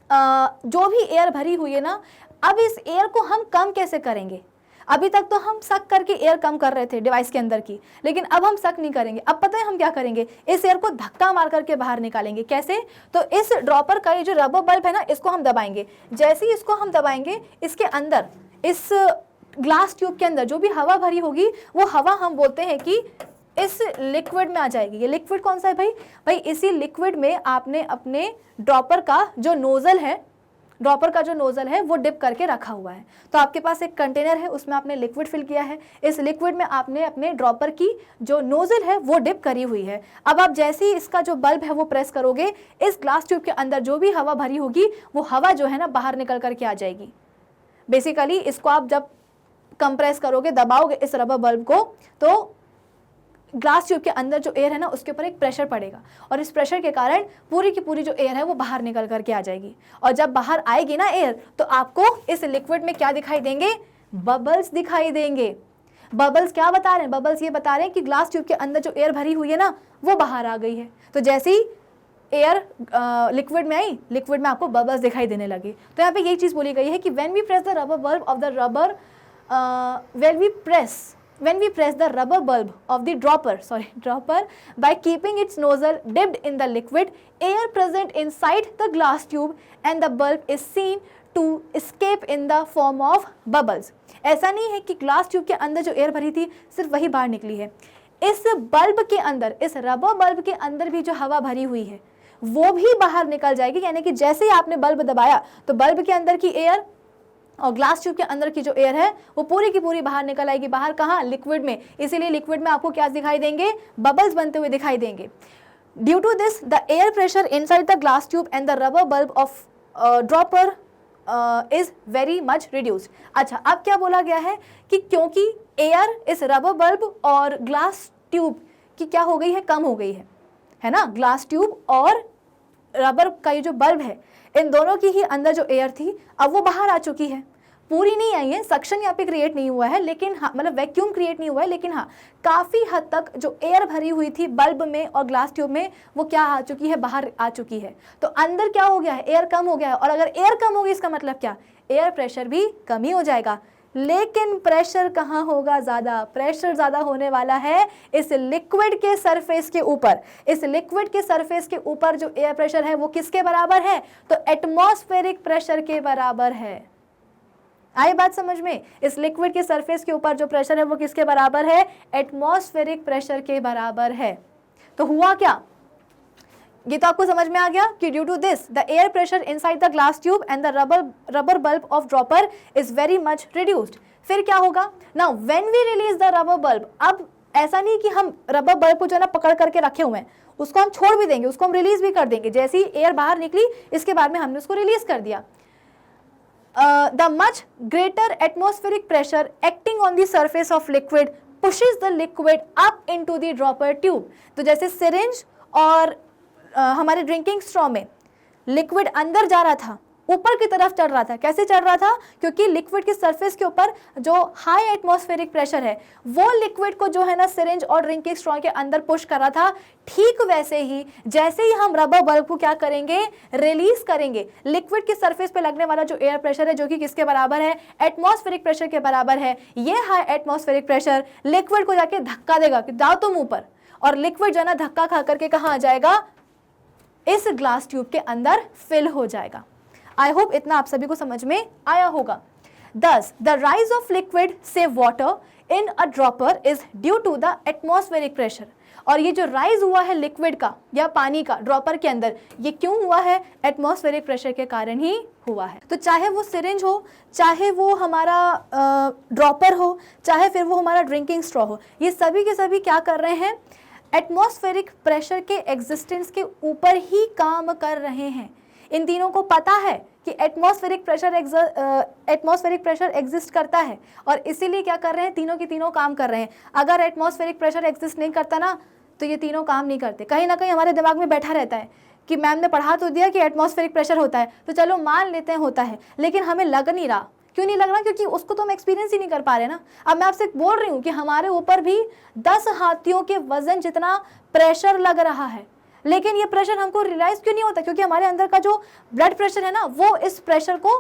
जो भी एयर भरी हुई है ना, अब इस एयर को हम कम कैसे करेंगे। अभी तक तो हम सक करके एयर कम कर रहे थे डिवाइस के अंदर की, लेकिन अब हम सक नहीं करेंगे। अब पता है हम क्या करेंगे, इस एयर को धक्का मार करके बाहर निकालेंगे। कैसे, तो इस ड्रॉपर का ये जो रबर बल्ब है ना, इसको हम दबाएंगे। जैसे ही इसको हम दबाएंगे, इसके अंदर, इस ग्लास ट्यूब के अंदर जो भी हवा भरी होगी, वो हवा हम बोलते हैं कि इस लिक्विड में आ जाएगी। ये लिक्विड कौन सा है भाई, इसी लिक्विड में आपने अपने ड्रॉपर का जो नोजल है, वो डिप करके रखा हुआ है। तो आपके पास एक कंटेनर है, उसमें आपने लिक्विड फिल किया है। इस लिक्विड में आपने अपने ड्रॉपर की जो नोजल है वो डिप करी हुई है। अब आप जैसे ही इसका जो बल्ब है वो प्रेस करोगे, इस ग्लास ट्यूब के अंदर जो भी हवा भरी होगी वो हवा जो है ना बाहर निकल करके आ जाएगी। बेसिकली इसको आप जब कंप्रेस करोगे, दबाओगे इस रबर बल्ब को, तो ग्लास ट्यूब के अंदर जो एयर है ना उसके ऊपर एक प्रेशर पड़ेगा, और इस प्रेशर के कारण पूरी की पूरी जो एयर है वो बाहर निकल करके आ जाएगी। और जब बाहर आएगी ना एयर, तो आपको इस लिक्विड में क्या दिखाई देंगे, बबल्स दिखाई देंगे। बबल्स क्या बता रहे हैं, बबल्स ये बता रहे हैं कि ग्लास ट्यूब के अंदर जो एयर भरी हुई है ना वो बाहर आ गई है। तो जैसे ही एयर लिक्विड में आई, लिक्विड में आपको बबल्स दिखाई देने लगे। तो यहाँ पे यही चीज़ बोली गई है कि when we press the rubber bulb of the rubber bulb of the dropper by keeping its nozzle dipped in the liquid, air present inside the glass tube and the bulb is seen to escape in the form of bubbles। ऐसा नहीं है कि glass tube के अंदर जो air भरी थी सिर्फ वही बाहर निकली है, इस बल्ब के अंदर, इस रबर बल्ब के अंदर भी जो हवा भरी हुई है वो भी बाहर निकल जाएगी। यानी कि जैसे ही आपने बल्ब दबाया तो बल्ब के अंदर की एयर और ग्लास ट्यूब के अंदर की जो एयर है वो पूरी की पूरी बाहर निकल आएगी। बाहर कहाँ, लिक्विड में। इसीलिए लिक्विड में आपको क्या दिखाई देंगे, बबल्स बनते हुए दिखाई देंगे। Due to this the air pressure inside the glass tube and the rubber bulb of dropper is very much reduced. अच्छा, अब क्या बोला गया है कि क्योंकि एयर इस रबर बल्ब और ग्लास ट्यूब की क्या हो गई है, कम हो गई है ना। ग्लास ट्यूब और रबर का ये जो बल्ब है, इन दोनों की ही अंदर जो एयर थी अब वो बाहर आ चुकी है। पूरी नहीं आई है, सक्शन यहाँ पे क्रिएट नहीं हुआ है, लेकिन हाँ, मतलब वैक्यूम क्रिएट नहीं हुआ है, लेकिन हाँ काफ़ी हद तक जो एयर भरी हुई थी बल्ब में और ग्लास ट्यूब में वो क्या आ चुकी है, बाहर आ चुकी है। तो अंदर क्या हो गया है, एयर कम हो गया है। और अगर एयर कम होगी इसका मतलब क्या, एयर प्रेशर भी कम ही हो जाएगा। लेकिन प्रेशर कहाँ होगा ज़्यादा, प्रेशर ज़्यादा होने वाला है इस लिक्विड के सरफेस के ऊपर। इस लिक्विड के सरफेस के ऊपर जो एयर प्रेशर है वो किसके बराबर है, तो एटमॉस्फेरिक प्रेशर के बराबर है। आई बात समझ में, इस लिक्विड के सरफेस के ऊपर जो प्रेशर है वो किसके बराबर है, एटमॉस्फेरिक प्रेशर के बराबर है। तो हुआ क्या, ये तो आपको समझ में आ गया कि due to this the air pressure inside the glass tube and the rubber bulb of dropper is very much reduced. फिर क्या होगा, now when we release the rubber bulb, अब ऐसा नहीं कि हम रबर बल्ब को जो है ना पकड़ करके रखे हुए हैं, उसको हम छोड़ भी देंगे, उसको हम रिलीज भी कर देंगे। जैसे ही एयर बाहर निकली इसके बाद में हमने उसको रिलीज कर दिया। The much greater atmospheric pressure acting on the surface of liquid pushes the liquid up into the dropper tube. तो जैसे सिरिंज और हमारे ड्रिंकिंग स्ट्रॉ में लिक्विड अंदर जा रहा था, ऊपर की तरफ चढ़ रहा था। कैसे चढ़ रहा था, क्योंकि लिक्विड के सरफेस के ऊपर जो हाई एटमॉस्फेरिक प्रेशर है वो लिक्विड को जो है ना सिरिंज और ड्रिंकिंग स्ट्रॉ के अंदर पुश कर रहा था। ठीक वैसे ही जैसे ही हम रबर बल्ब को क्या करेंगे, रिलीज करेंगे, लिक्विड के सरफेस पे लगने वाला जो एयर प्रेशर है जो कि किसके बराबर है, एटमॉस्फेरिक प्रेशर के बराबर है। ये हाई एटमॉस्फेरिक प्रेशर लिक्विड को जाके धक्का देगा कि जाओ तुम ऊपर, और लिक्विड जो है ना धक्का खा करके कहाँ आ जाएगा, इस ग्लास ट्यूब के अंदर फिल हो जाएगा। आई होप इतना आप सभी को समझ में आया होगा। Thus, the rise of liquid, say water, in a dropper is due to the atmospheric pressure। और ये जो राइज हुआ है लिक्विड का या पानी का ड्रॉपर के अंदर, ये क्यों हुआ है, एटमॉस्फेरिक प्रेशर के कारण ही हुआ है। तो चाहे वो सिरिंज हो, चाहे वो हमारा ड्रॉपर हो, चाहे फिर वो हमारा ड्रिंकिंग स्ट्रॉ हो, ये सभी के सभी क्या कर रहे हैं, एटमॉस्फेरिक प्रेशर के एग्जिस्टेंस के ऊपर ही काम कर रहे हैं। इन तीनों को पता है कि एटमॉस्फेरिक प्रेशर एग्जिस्ट करता है और इसीलिए क्या कर रहे हैं, तीनों की तीनों काम कर रहे हैं। अगर एटमॉस्फेरिक प्रेशर एग्जिस्ट नहीं करता ना तो ये तीनों काम नहीं करते। कहीं ना कहीं हमारे दिमाग में बैठा रहता है कि मैम ने पढ़ा तो दिया कि एटमॉस्फेरिक प्रेशर होता है, तो चलो मान लेते हैं होता है, लेकिन हमें लग नहीं रहा। क्यों नहीं लग रहा? क्योंकि उसको तो हम एक्सपीरियंस ही नहीं कर पा रहे ना। अब मैं आपसे बोल रही हूँ कि हमारे ऊपर भी 10 हाथियों के वजन जितना प्रेशर लग रहा है, लेकिन ये प्रेशर हमको रियलाइज क्यों नहीं होता? क्योंकि हमारे अंदर का जो ब्लड प्रेशर है ना वो इस प्रेशर को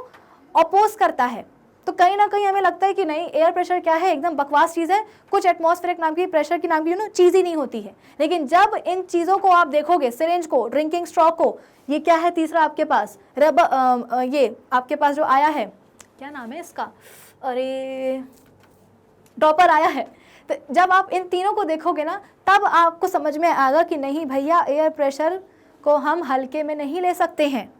अपोज करता है। तो कहीं ना कहीं हमें लगता है कि नहीं, एयर प्रेशर क्या है, एकदम बकवास चीज़ है, कुछ एटमॉस्फेरिक नाम की प्रेशर की नाम की चीज़ ही नहीं होती है। लेकिन जब इन चीज़ों को आप देखोगे, सिरिंज को, ड्रिंकिंग स्ट्रॉ को, ये क्या है तीसरा आपके पास, ये आपके पास जो आया है, क्या नाम है इसका, अरे ड्रॉपर आया है। तो जब आप इन तीनों को देखोगे ना तब आपको समझ में आएगा कि नहीं भैया, एयर प्रेशर को हम हल्के में नहीं ले सकते हैं।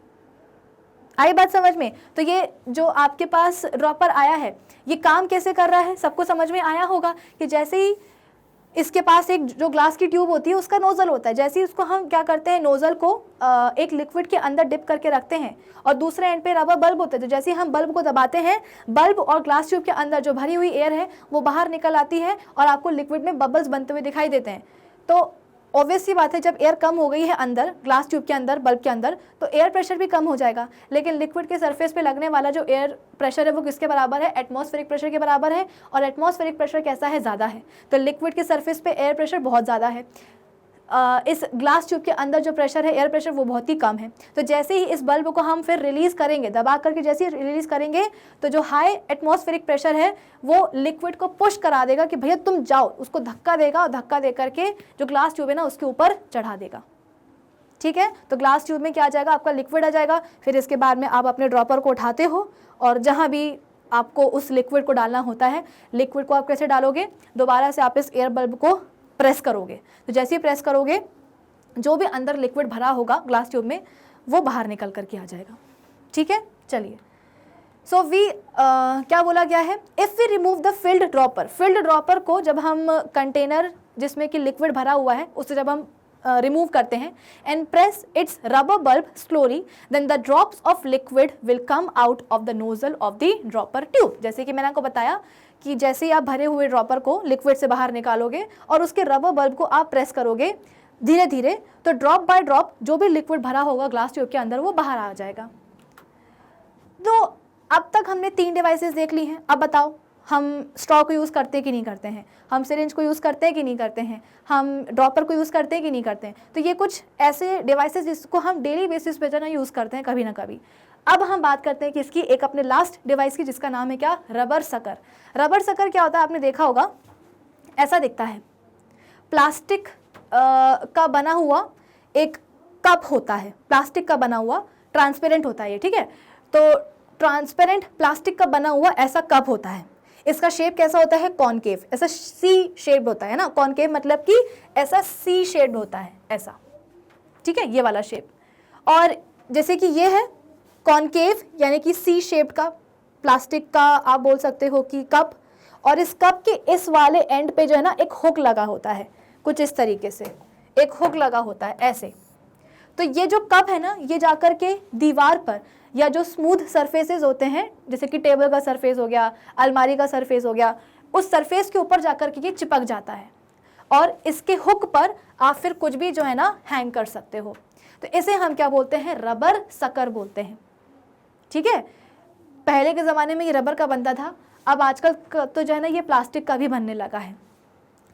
आई बात समझ में? तो ये जो आपके पास ड्रॉपर आया है ये काम कैसे कर रहा है, सबको समझ में आया होगा कि जैसे ही इसके पास एक जो ग्लास की ट्यूब होती है उसका नोजल होता है, जैसे ही उसको हम क्या करते हैं, नोजल को एक लिक्विड के अंदर डिप करके रखते हैं और दूसरे एंड पे रबर बल्ब होता है। तो जैसे ही हम बल्ब को दबाते हैं, बल्ब और ग्लास ट्यूब के अंदर जो भरी हुई एयर है वो बाहर निकल आती है और आपको लिक्विड में बबल्स बनते हुए दिखाई देते हैं। तो ऑब्वियस सी बात है, जब एयर कम हो गई है अंदर ग्लास ट्यूब के अंदर, बल्ब के अंदर, तो एयर प्रेशर भी कम हो जाएगा। लेकिन लिक्विड के सरफेस पे लगने वाला जो एयर प्रेशर है वो किसके बराबर है? एटमॉस्फेरिक प्रेशर के बराबर है। और एटमॉस्फेरिक प्रेशर कैसा है? ज़्यादा है। तो लिक्विड के सरफेस पे एयर प्रेशर बहुत ज़्यादा है, इस ग्लास ट्यूब के अंदर जो प्रेशर है, एयर प्रेशर, वो बहुत ही कम है। तो जैसे ही इस बल्ब को हम फिर रिलीज़ करेंगे, दबा करके जैसे ही रिलीज़ करेंगे, तो जो हाई एटमॉस्फेरिक प्रेशर है वो लिक्विड को पुश करा देगा कि भैया तुम जाओ, उसको धक्का देगा और धक्का दे करके जो ग्लास ट्यूब है ना उसके ऊपर चढ़ा देगा। ठीक है, तो ग्लास ट्यूब में क्या आ जाएगा? आपका लिक्विड आ जाएगा। फिर इसके बाद में आप अपने ड्रॉपर को उठाते हो और जहाँ भी आपको उस लिक्विड को डालना होता है, लिक्विड को आप कैसे डालोगे? दोबारा से आप इस एयर बल्ब को प्रेस करोगे। तो जैसे ही प्रेस करोगे, जो भी अंदर लिक्विड भरा होगा ग्लास ट्यूब में वो बाहर निकल करके आ जाएगा। ठीक है, चलिए। सो क्या बोला गया है? If we remove the filled dropper को जब हम कंटेनर जिसमें कि लिक्विड भरा हुआ है उससे जब हम रिमूव करते हैं and press its rubber bulb slowly, then the drops of liquid will come out of the nozzle of the dropper tube. जैसे कि मैंने आपको बताया कि जैसे ही आप भरे हुए ड्रॉपर को लिक्विड से बाहर निकालोगे और उसके रबर बल्ब को आप प्रेस करोगे धीरे धीरे, तो ड्रॉप बाय ड्रॉप जो भी लिक्विड भरा होगा ग्लास ट्यूब के अंदर वो बाहर आ जाएगा। तो अब तक हमने 3 डिवाइसेस देख ली हैं। अब बताओ, हम स्ट्रॉ को यूज़ करते हैं कि नहीं करते हैं? हम सिरिंज को यूज़ करते हैं कि नहीं करते हैं? हम ड्रॉपर को यूज़ करते हैं कि नहीं करते हैं? तो ये कुछ ऐसे डिवाइसेस जिसको हम डेली बेसिस पे जो ना यूज़ करते हैं कभी ना कभी। अब हम बात करते हैं कि इसकी एक अपने लास्ट डिवाइस की, जिसका नाम है क्या? Rubber sucker. रबर सकर क्या होता है? आपने देखा होगा, ऐसा दिखता है। प्लास्टिक का बना हुआ एक कप होता है, प्लास्टिक का बना हुआ, ट्रांसपेरेंट होता है ये। ठीक है, तो ट्रांसपेरेंट प्लास्टिक का बना हुआ ऐसा कप होता है। इसका शेप कैसा होता है? कॉनकेव, ऐसा सी शेप्ड होता है ना। कॉनकेव मतलब कि ऐसा सी शेप्ड होता है, ऐसा। ठीक है, ये वाला शेप। और जैसे कि ये है कॉनकेव यानी कि सी शेप्ड का प्लास्टिक का आप बोल सकते हो कि कप, और इस कप के इस वाले एंड पे जो है ना एक हुक लगा होता है, कुछ इस तरीके से एक हुक लगा होता है ऐसे। तो ये जो कप है ना ये जाकर के दीवार पर या जो स्मूथ सरफेसेस होते हैं, जैसे कि टेबल का सरफेस हो गया, अलमारी का सरफेस हो गया, उस सरफेस के ऊपर जाकर के ये चिपक जाता है और इसके हुक पर आप फिर कुछ भी जो है ना हैंग कर सकते हो। तो इसे हम क्या बोलते हैं? रबर सकर बोलते हैं। ठीक है, पहले के ज़माने में ये रबर का बनता था, अब आजकल तो जो है ना ये प्लास्टिक का भी बनने लगा है।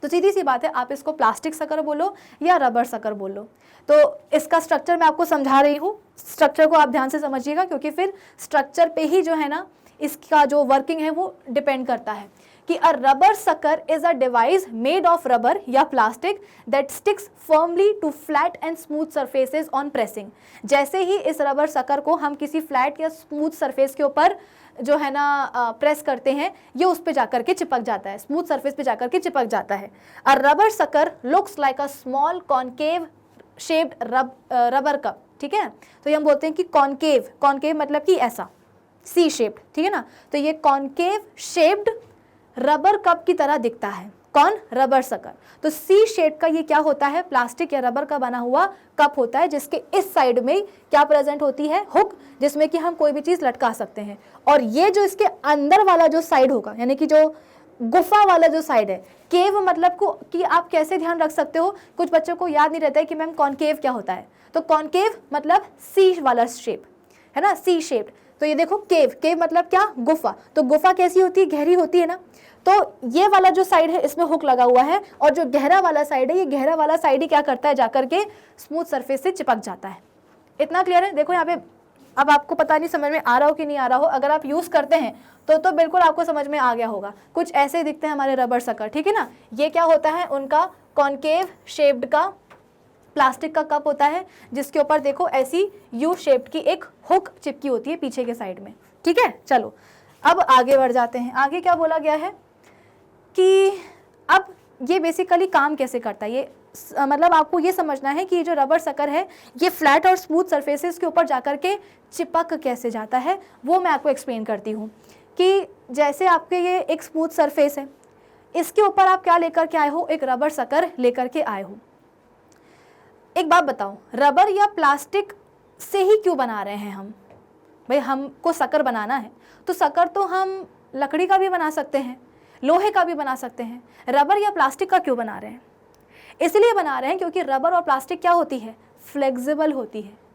तो सीधी सी बात है, आप इसको प्लास्टिक सकर बोलो या रबर सकर बोलो। तो इसका स्ट्रक्चर मैं आपको समझा रही हूँ, स्ट्रक्चर को आप ध्यान से समझिएगा क्योंकि फिर स्ट्रक्चर पे ही जो है ना इसका जो वर्किंग है वो डिपेंड करता है कि a rubber sucker is a device made of rubber या plastic that sticks firmly to flat and smooth surfaces on pressing. जैसे ही इस रबर सकर को हम किसी फ्लैट या स्मूथ सरफेस के ऊपर जो है ना प्रेस करते हैं, ये उस पे जाकर के चिपक जाता है, स्मूथ सरफेस पे जाकर के चिपक जाता है। अ rubber sucker looks like a small concave shaped rubber cup. ठीक है, तो ये हम बोलते हैं कि कॉनकेव, कॉनकेव मतलब कि ऐसा सी शेप्ड। ठीक है ना, तो ये कॉनकेव शेप्ड रबर कप की तरह दिखता है। कौन? Rubber sucker. तो सी शेप का ये क्या होता है? प्लास्टिक या रबर का बना हुआ कप होता है, जिसके इस साइड में क्या प्रेजेंट होती है? हुक, जिसमें कि हम कोई भी चीज लटका सकते हैं। और ये जो इसके अंदर वाला जो साइड होगा, यानी कि जो गुफा वाला जो साइड है, केव मतलब को कि आप कैसे ध्यान रख सकते हो, कुछ बच्चों को याद नहीं रहता है कि मैम कॉनकेव क्या होता है। तो कॉनकेव मतलब सी वाला शेप है ना, सी शेप। तो ये देखो केव, केव मतलब क्या? गुफा। तो गुफा कैसी होती है? गहरी होती है ना। तो ये वाला जो साइड है इसमें हुक लगा हुआ है, और जो गहरा वाला साइड है, ये गहरा वाला साइड ही क्या करता है? जाकर के स्मूथ सरफेस से चिपक जाता है। इतना क्लियर है? देखो यहाँ पे अब आपको पता नहीं समझ में आ रहा हो कि नहीं आ रहा हो, अगर आप यूज करते हैं तो बिल्कुल आपको समझ में आ गया होगा। कुछ ऐसे दिखते हैं हमारे रबर सकर, ठीक है ना। ये क्या होता है? उनका कॉनकेव शेप्ड का प्लास्टिक का कप होता है, जिसके ऊपर देखो ऐसी यू शेप्ड की एक हुक चिपकी होती है पीछे के साइड में, ठीक है। चलो अब आगे बढ़ जाते हैं। आगे क्या बोला गया है कि अब ये बेसिकली काम कैसे करता है, ये मतलब आपको ये समझना है कि ये जो रबर सकर है ये फ्लैट और स्मूथ सरफेसेस के ऊपर जाकर के चिपक कैसे जाता है, वो मैं आपको एक्सप्लेन करती हूँ। कि जैसे आपके ये एक स्मूथ सरफेस है, इसके ऊपर आप क्या लेकर के आए हो? एक रबर सकर लेकर के आए हो। एक बात बताओ, रबर या प्लास्टिक से ही क्यों बना रहे हैं हम? भाई हमको सकर बनाना है तो सकर तो हम लकड़ी का भी बना सकते हैं, लोहे का भी बना सकते हैं, रबर या प्लास्टिक का क्यों बना रहे हैं? इसलिए बना रहे हैं क्योंकि रबर और प्लास्टिक क्या होती है? फ्लेक्सिबल होती है।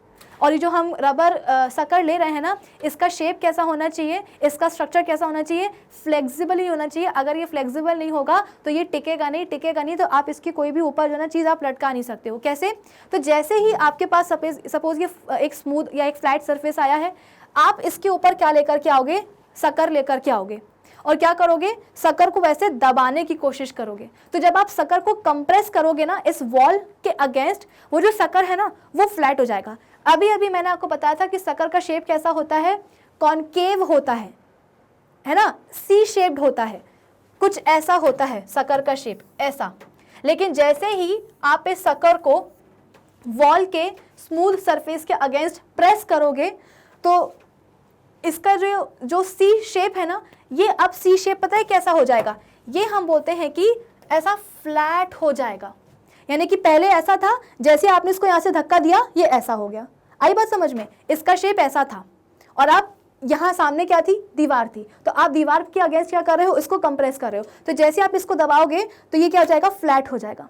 और ये जो हम रबर सकर ले रहे हैं ना, इसका शेप कैसा होना चाहिए, इसका स्ट्रक्चर कैसा होना चाहिए? फ्लेक्सिबल ही होना चाहिए। अगर ये फ्लेक्सिबल नहीं होगा तो ये टिकेगा नहीं, तो आप इसकी कोई भी ऊपर जो ना चीज़ आप लटका नहीं सकते हो। कैसे? तो जैसे ही आपके पास सपोज ये एक स्मूथ या एक फ्लैट सरफेस आया है, आप इसके ऊपर क्या लेकर के आओगे? सकर लेकर के आओगे, और क्या करोगे? सकर को वैसे दबाने की कोशिश करोगे। तो जब आप सकर को कंप्रेस करोगे ना इस वॉल के अगेंस्ट, वो जो सकर है ना वो फ्लैट हो जाएगा। अभी मैंने आपको बताया था कि सकर का शेप कैसा होता है? कॉनकेव होता है ना, सी शेप्ड होता है, कुछ ऐसा होता है सकर का शेप, ऐसा। लेकिन जैसे ही आप इस सकर को वॉल के स्मूथ सरफेस के अगेंस्ट प्रेस करोगे तो इसका जो सी शेप है ना, ये अब सी शेप पता है कैसा हो जाएगा? ये हम बोलते हैं कि ऐसा फ्लैट हो जाएगा। यानी कि पहले ऐसा था, जैसे आपने इसको यहाँ से धक्का दिया ये ऐसा हो गया। आई बात समझ में? इसका शेप ऐसा था, और आप यहाँ सामने क्या थी? दीवार थी। तो आप दीवार के अगेंस्ट क्या कर रहे हो? इसको कंप्रेस कर रहे हो। तो जैसे आप इसको दबाओगे तो ये क्या हो जाएगा? फ्लैट हो जाएगा,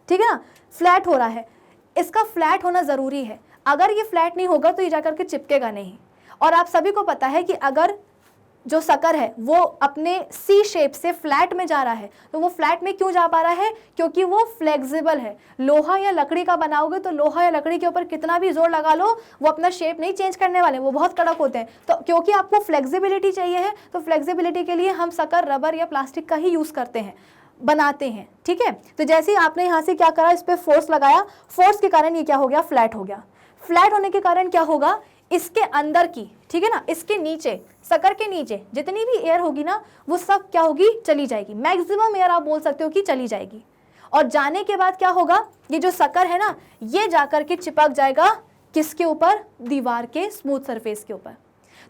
ठीक है ना। फ्लैट हो रहा है, इसका फ्लैट होना ज़रूरी है। अगर ये फ्लैट नहीं होगा तो ये जाकर के चिपकेगा नहीं। और आप सभी को पता है कि अगर जो सकर है वो अपने सी शेप से फ्लैट में जा रहा है, तो वो फ्लैट में क्यों जा पा रहा है? क्योंकि वो फ्लेक्सिबल है। लोहा या लकड़ी का बनाओगे तो लोहा या लकड़ी के ऊपर कितना भी जोर लगा लो वो अपना शेप नहीं चेंज करने वाले, वो बहुत कड़क होते हैं। तो क्योंकि आपको फ्लेक्सिबिलिटी चाहिए है, तो फ्लेक्सिबिलिटी के लिए हम सकर रबर या प्लास्टिक का ही यूज़ करते हैं, बनाते हैं, ठीक है। तो जैसे ही आपने यहाँ से क्या करा? इस पर फोर्स लगाया, फोर्स के कारण ये क्या हो गया? फ्लैट हो गया। फ्लैट होने के कारण क्या होगा? इसके अंदर की, ठीक है ना, इसके नीचे, सकर के नीचे जितनी भी एयर होगी ना वो सब क्या होगी? चली जाएगी। मैक्सिमम एयर आप बोल सकते हो कि चली जाएगी। और जाने के बाद क्या होगा? ये जो सकर है ना ये जाकर के चिपक जाएगा किसके ऊपर? दीवार के स्मूथ सरफेस के ऊपर।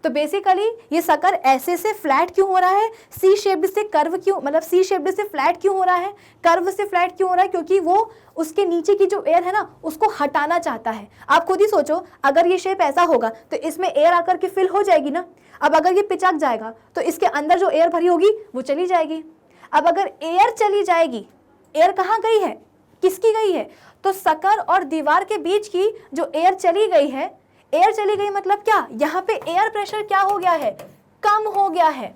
तो बेसिकली ये सकर ऐसे से फ्लैट क्यों हो रहा है? सी शेप्ड से कर्व क्यों, मतलब सी शेप्ड से फ्लैट क्यों हो रहा है? कर्व से फ्लैट क्यों हो रहा है? क्योंकि वो उसके नीचे की जो एयर है ना उसको हटाना चाहता है। आप खुद ही सोचो, अगर ये शेप ऐसा होगा तो इसमें एयर आकर के फिल हो जाएगी ना। अब अगर ये पिचक जाएगा तो इसके अंदर जो एयर भरी होगी वो चली जाएगी। अब अगर एयर चली जाएगी, एयर कहाँ गई है? किसकी गई है? तो सकर और दीवार के बीच की जो एयर चली गई है, एयर चली गई मतलब क्या? यहाँ पे एयर प्रेशर क्या हो गया है? कम हो गया है।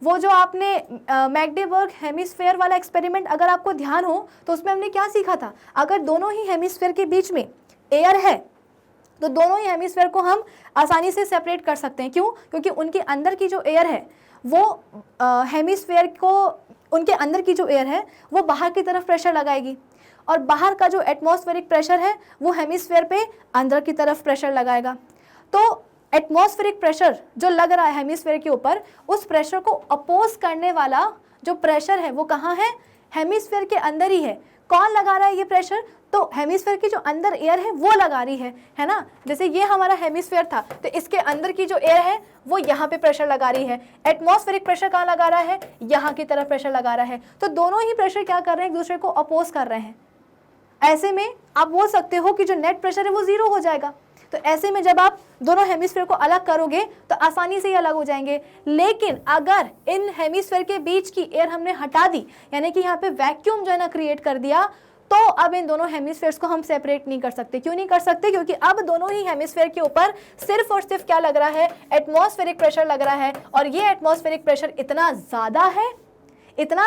वो जो आपने मैग्डेबर्ग हेमिस्फेयर वाला एक्सपेरिमेंट अगर आपको ध्यान हो तो उसमें हमने क्या सीखा था? अगर दोनों ही हेमिस्फेयर के बीच में एयर है तो दोनों ही हेमिस्फेयर को हम आसानी से सेपरेट कर सकते हैं। क्यों? क्योंकि उनके अंदर की जो एयर है वो हेमिस्फेयर को, उनके अंदर की जो एयर है वो बाहर की तरफ प्रेशर लगाएगी, और बाहर का जो एटमॉस्फेरिक प्रेशर है वो हेमिस्फेयर पे अंदर की तरफ प्रेशर लगाएगा। तो एटमॉस्फेरिक प्रेशर जो लग रहा है हेमिस्फेयर के ऊपर, उस प्रेशर को अपोज करने वाला जो प्रेशर है वो कहाँ है? हेमिस्फेयर के अंदर ही है। कौन लगा रहा है ये प्रेशर? तो हेमिस्फेयर की जो अंदर एयर है वो लगा रही है ना। जैसे ये हमारा हेमिस्फेयर था, तो इसके अंदर की जो एयर है वो यहाँ पे प्रेशर लगा रही है। एटमॉस्फेरिक प्रेशर कहाँ लगा रहा है? यहाँ की तरफ प्रेशर लगा रहा है। तो दोनों ही प्रेशर क्या कर रहे हैं? एक दूसरे को अपोज कर रहे हैं। ऐसे में आप बोल सकते हो कि जो नेट प्रेशर है वो जीरो हो जाएगा। तो ऐसे में जब आप दोनों हेमिस्फेयर को अलग करोगे तो आसानी से ही अलग हो जाएंगे। लेकिन अगर इन हेमिस्फेयर के बीच की एयर हमने हटा दी, यानी कि यहाँ पे वैक्यूम जो है ना क्रिएट कर दिया, तो अब इन दोनों हेमिस्फेयर्स को हम सेपरेट नहीं कर सकते। क्यों नहीं कर सकते? क्योंकि अब दोनों ही हेमिस्फेयर के ऊपर सिर्फ और सिर्फ क्या लग रहा है? एटमॉस्फेरिक प्रेशर लग रहा है। और ये एटमॉस्फेरिक प्रेशर इतना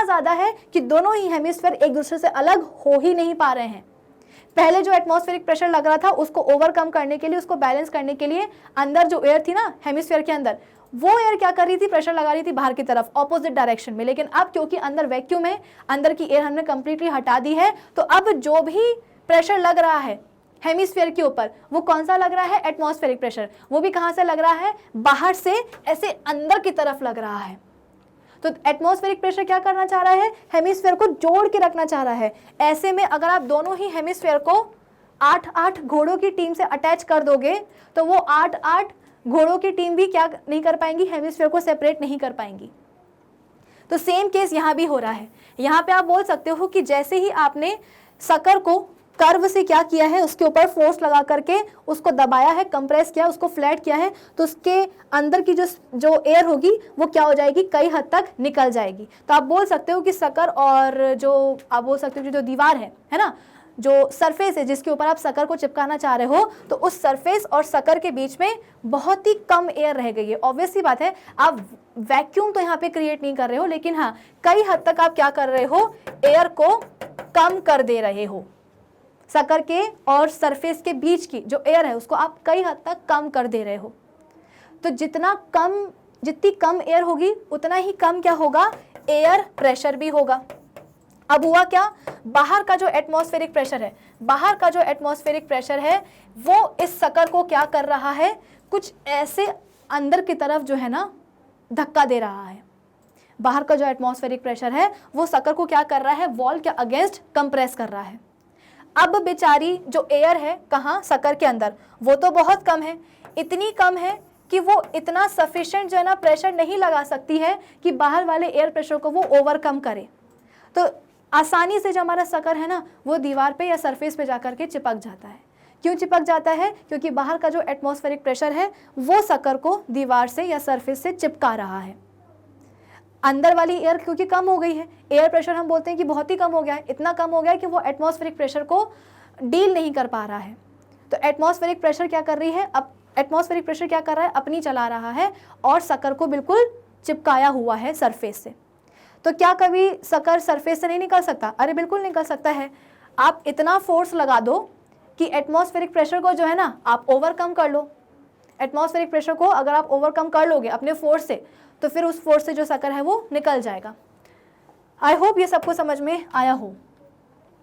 ज़्यादा है कि दोनों ही हेमिस्फेयर एक दूसरे से अलग हो ही नहीं पा रहे हैं। पहले जो एटमॉस्फेरिक प्रेशर लग रहा था उसको ओवरकम करने के लिए, उसको बैलेंस करने के लिए अंदर जो एयर थी ना हेमिस्फेयर के अंदर, वो एयर क्या कर रही थी? प्रेशर लगा रही थी बाहर की तरफ, ऑपोजिट डायरेक्शन में। लेकिन अब क्योंकि अंदर वैक्यूम है, अंदर की एयर हमने कंप्लीटली हटा दी है, तो अब जो भी प्रेशर लग रहा है हेमिस्फेयर के ऊपर वो कौन सा लग रहा है? Atmospheric pressure. वो भी कहाँ से लग रहा है? बाहर से ऐसे अंदर की तरफ लग रहा है। तो एटमॉस्फेरिक प्रेशर क्या करना चाह रहा है? हेमिस्फेयर को जोड़ के रखना चाह रहा है। ऐसे में अगर आप दोनों ही हेमिस्फेयर को 8-8 घोड़ों की टीम से अटैच कर दोगे तो वो 8-8 घोड़ों की टीम भी क्या नहीं कर पाएंगी? हेमिस्फेयर को सेपरेट नहीं कर पाएंगी। तो सेम केस यहाँ भी हो रहा है। यहाँ पे आप बोल सकते हो कि जैसे ही आपने सकर को कर्व से क्या किया है, उसके ऊपर फोर्स लगा करके उसको दबाया है, कंप्रेस किया, उसको फ्लैट किया है, तो उसके अंदर की जो एयर होगी वो क्या हो जाएगी? कई हद तक निकल जाएगी। तो आप बोल सकते हो कि सकर और जो आप बोल सकते हो कि जो दीवार है ना, जो सरफेस है जिसके ऊपर आप सकर को चिपकाना चाह रहे हो, तो उस सरफेस और सकर के बीच में बहुत ही कम एयर रह गई है। ऑब्वियस सी बात है, आप वैक्यूम तो यहाँ पे क्रिएट नहीं कर रहे हो, लेकिन हाँ कई हद तक आप क्या कर रहे हो? एयर को कम कर दे रहे हो। सकर के और सरफेस के बीच की जो एयर है उसको आप कई हद तक कम कर दे रहे हो। तो जितनी कम एयर होगी उतना ही कम क्या होगा? एयर प्रेशर भी होगा। अब हुआ क्या? बाहर का जो एटमॉस्फेरिक प्रेशर है वो इस सकर को क्या कर रहा है? कुछ ऐसे अंदर की तरफ जो है ना धक्का दे रहा है। बाहर का जो एटमॉस्फेरिक प्रेशर है वो सकर को क्या कर रहा है? वॉल के अगेंस्ट कंप्रेस कर रहा है। अब बेचारी जो एयर है कहाँ? सकर के अंदर, वो तो बहुत कम है, इतनी कम है कि वो इतना सफिशिएंट जो है ना प्रेशर नहीं लगा सकती है कि बाहर वाले एयर प्रेशर को वो ओवरकम करे। तो आसानी से जो हमारा सकर है ना वो दीवार पे या सरफेस पे जाकर के चिपक जाता है। क्यों चिपक जाता है? क्योंकि बाहर का जो एटमॉस्फेरिक प्रेशर है वो सकर को दीवार से या सरफेस से चिपका रहा है। अंदर वाली एयर क्योंकि कम हो गई है, एयर प्रेशर हम बोलते हैं कि बहुत ही कम हो गया है, इतना कम हो गया है कि वो एटमॉस्फेरिक प्रेशर को डील नहीं कर पा रहा है। तो एटमॉस्फेरिक प्रेशर क्या कर रही है? अब एटमॉस्फेरिक प्रेशर क्या कर रहा है? अपनी चला रहा है और सकर को बिल्कुल चिपकाया हुआ है सरफेस से। तो क्या कभी सकर सरफेस से नहीं निकल सकता? अरे बिल्कुल निकल सकता है। आप इतना फोर्स लगा दो कि एटमॉस्फेरिक प्रेशर को जो है ना आप ओवरकम कर लो। एटमॉस्फेरिक प्रेशर को अगर आप ओवरकम कर लोगे अपने फोर्स से, तो फिर उस फोर्स से जो सकर है वो निकल जाएगा। आई होप ये सबको समझ में आया हो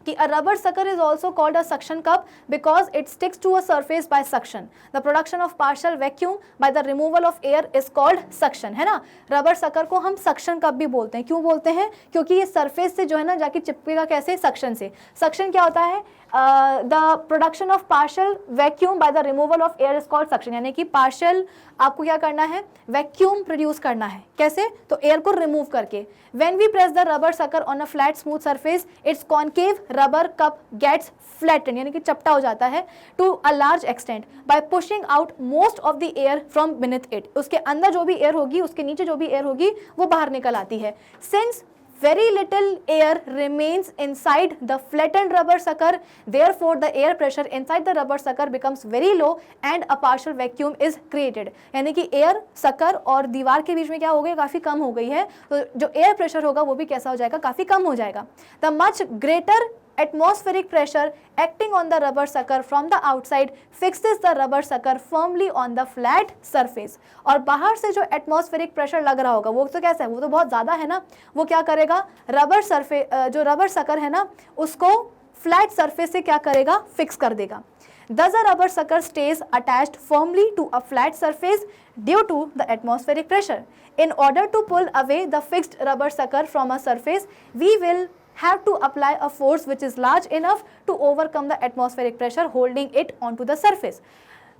कि a rubber sucker is also called a suction cup because it sticks to a surface by suction. The production of partial vacuum by the removal of air is called suction, है ना। Rubber sucker को हम suction cup भी बोलते हैं। क्यों बोलते हैं? क्योंकि ये सरफेस से जो है ना जाके चिपकेगा कैसे? सक्शन से। सक्शन क्या होता है? The production of partial vacuum by the removal of air is called suction, यानी कि पार्शियल आपको क्या करना है? वैक्यूम प्रोड्यूस करना है। कैसे? तो एयर को रिमूव करके। When we press the rubber sucker on a flat smooth surface, its concave rubber cup gets flatten, यानी कि चपटा हो जाता है to a large extent by pushing out most of the air from beneath it. उसके अंदर जो भी एयर होगी, उसके नीचे जो भी एयर होगी वो बाहर निकल आती है। Since very little air remains inside the flattened rubber sucker, therefore the air pressure inside the rubber sucker becomes very low and a partial vacuum is created। यानी कि एयर सकर और दीवार के बीच में क्या हो गई? काफ़ी कम हो गई है। तो जो एयर प्रेशर होगा वो भी कैसा हो जाएगा? काफ़ी कम हो जाएगा। The much greater atmospheric pressure acting on the rubber sucker from the outside fixes the rubber sucker firmly on the flat surface। और बाहर से जो एटमॉस्फेरिक प्रेशर लग रहा होगा वो तो कैसा है? वो तो बहुत ज़्यादा है ना। वो क्या करेगा? जो रबर सकर है ना उसको फ्लैट सरफेस से क्या करेगा? फिक्स कर देगा। Thus a rubber sucker stays attached firmly to a flat surface due to the atmospheric pressure. In order to pull away the fixed rubber sucker from a surface, we will have to apply a force which is large enough to overcome the atmospheric pressure holding it onto the surface.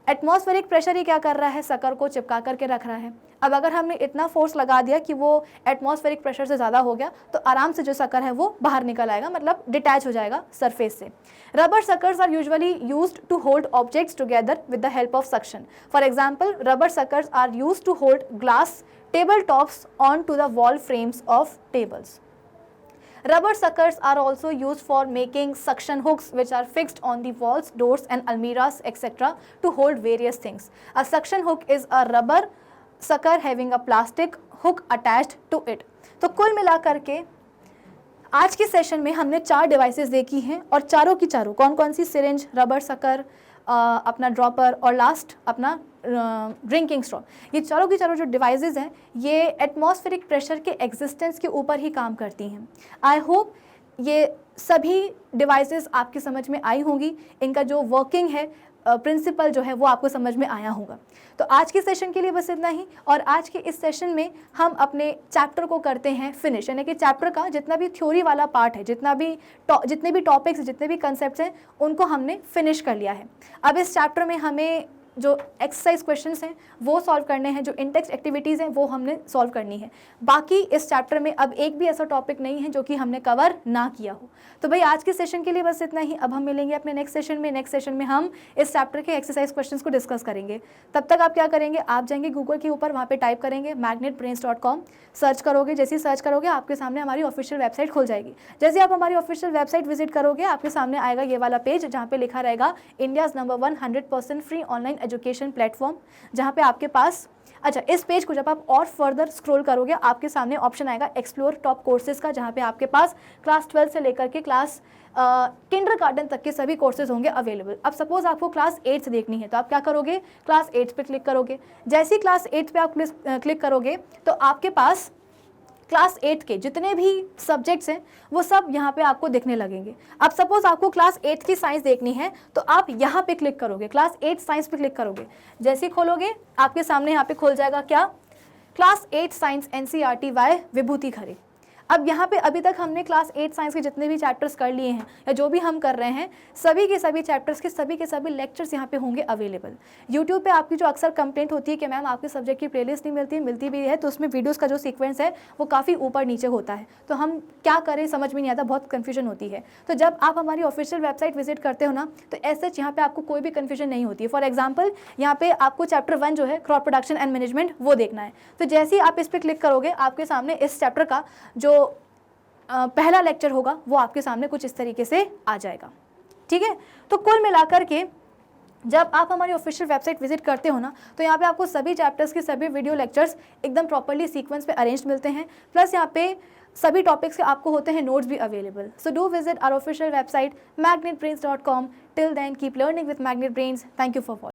Atmospheric pressure ही क्या कर रहा है, शक्कर को चिपका करके रख रहा है। अब अगर हमने इतना फोर्स लगा दिया कि वो एटमॉस्फेरिक प्रेशर से ज़्यादा हो गया तो आराम से जो शक्कर है वो बाहर निकल आएगा, मतलब डिटैच हो जाएगा सरफेस से। Rubber suckers are usually used to hold objects together with the help of suction. For example, rubber suckers are used to hold glass table tops on to the wall frames of tables. Rubber suckers are also used for making suction hooks which are fixed on the walls, doors and almirahs etc. to hold various things. A suction hook is a rubber sucker having a plastic hook attached to it. तो कुल मिलाकर के आज के session में हमने 4 devices देखी हैं और चारों की चारों कौन कौन सी, सिरिंज, रबर सकर, अपना ड्रॉपर और लास्ट अपना ड्रिंकिंग स्ट्रॉ, ये चारों की चारों जो डिवाइसेस हैं ये एटमॉस्फेरिक प्रेशर के एग्जिस्टेंस के ऊपर ही काम करती हैं। आई होप ये सभी डिवाइसेस आपकी समझ में आई होंगी, इनका जो वर्किंग है प्रिंसिपल जो है वो आपको समझ में आया होगा। तो आज के सेशन के लिए बस इतना ही, और आज के इस सेशन में हम अपने चैप्टर को करते हैं फिनिश, यानी कि चैप्टर का जितना भी थ्योरी वाला पार्ट है, जितने भी टॉपिक्स, जितने भी कंसेप्ट्स हैं, उनको हमने फिनिश कर लिया है। अब इस चैप्टर में हमें जो एक्सरसाइज क्वेश्चंस हैं वो सॉल्व करने हैं, जो इंटेक्स्ट एक्टिविटीज़ हैं वो हमने सॉल्व करनी है। बाकी इस चैप्टर में अब एक भी ऐसा टॉपिक नहीं है जो कि हमने कवर ना किया हो। तो भाई आज के सेशन के लिए बस इतना ही। अब हम मिलेंगे अपने नेक्स्ट सेशन में। नेक्स्ट सेशन में हम इस चैप्टर के एक्सरसाइज क्वेश्चंस को डिस्कस करेंगे। तब तक आप क्या करेंगे, आप जाएंगे गूगल के ऊपर, वहाँ पर टाइप करेंगे magnetbrains.com, सर्च करोगे। जैसे ही सर्च करोगे आपके सामने हमारी ऑफिशियल वेबसाइट खुल जाएगी। जैसे आप हमारी ऑफिशियल वेबसाइट विजिट करोगे आपके सामने आएगा ये वाला पेज जहाँ पे लिखा रहेगा India's number 1 100% free online education platform, जहाँ पे आपके पास, अच्छा, इस पेज को जब आप और फर्दर स्क्रॉल करोगे आपके सामने ऑप्शन आएगा एक्सप्लोर टॉप कोर्सेज का, जहाँ पे आपके पास क्लास 12 से लेकर के क्लास किंडरगार्टन तक के सभी कोर्सेज होंगे अवेलेबल। अब सपोज आपको क्लास 8 देखनी है तो आप क्या करोगे, क्लास 8 पे क्लिक करोगे। जैसे ही क्लास 8 पे आप क्लिक करोगे तो आपके पास क्लास 8 के जितने भी सब्जेक्ट्स हैं वो सब यहाँ पे आपको दिखने लगेंगे। अब सपोज आपको क्लास 8 की साइंस देखनी है तो आप यहाँ पे क्लिक करोगे, क्लास 8 साइंस पे क्लिक करोगे। जैसे ही खोलोगे आपके सामने यहाँ पे खुल जाएगा क्या, क्लास 8 साइंस NCERT बाय विभूति खरे। अब यहाँ पे अभी तक हमने क्लास 8 साइंस के जितने भी चैप्टर्स कर लिए हैं या जो भी हम कर रहे हैं, सभी के सभी चैप्टर्स के सभी लेक्चर्स यहाँ पे होंगे अवेलेबल। यूट्यूब पे आपकी जो अक्सर कंप्लेंट होती है कि मैम आपके सब्जेक्ट की प्लेलिस्ट नहीं मिलती भी है तो उसमें वीडियोस का जो सीक्वेंस है वो काफ़ी ऊपर नीचे होता है, तो हम क्या करें समझ में नहीं आता, बहुत कन्फ्यूजन होती है। तो जब आप हमारी ऑफिशियल वेबसाइट विजिट करते हो ना तो ऐसे यहाँ पे आपको कोई भी कन्फ्यूजन नहीं होती है। फॉर एग्जाम्पल यहाँ पे आपको चैप्टर 1 जो है क्रॉप प्रोडक्शन एंड मैनेजमेंट वो देखना है, तो जैसे ही आप इस पर क्लिक करोगे आपके सामने इस चैप्टर का जो पहला लेक्चर होगा वो आपके सामने कुछ इस तरीके से आ जाएगा। ठीक है, तो कुल मिलाकर के जब आप हमारी ऑफिशियल वेबसाइट विजिट करते हो ना तो यहाँ पे आपको सभी चैप्टर्स के सभी वीडियो लेक्चर्स एकदम प्रॉपर्ली सीक्वेंस पे अरेंज मिलते हैं, प्लस यहाँ पे सभी टॉपिक्स के आपको होते हैं नोट्स भी available. So do visit our official website magnetbrains.com. Till then keep learning with Magnet Brains. Thank you for watching.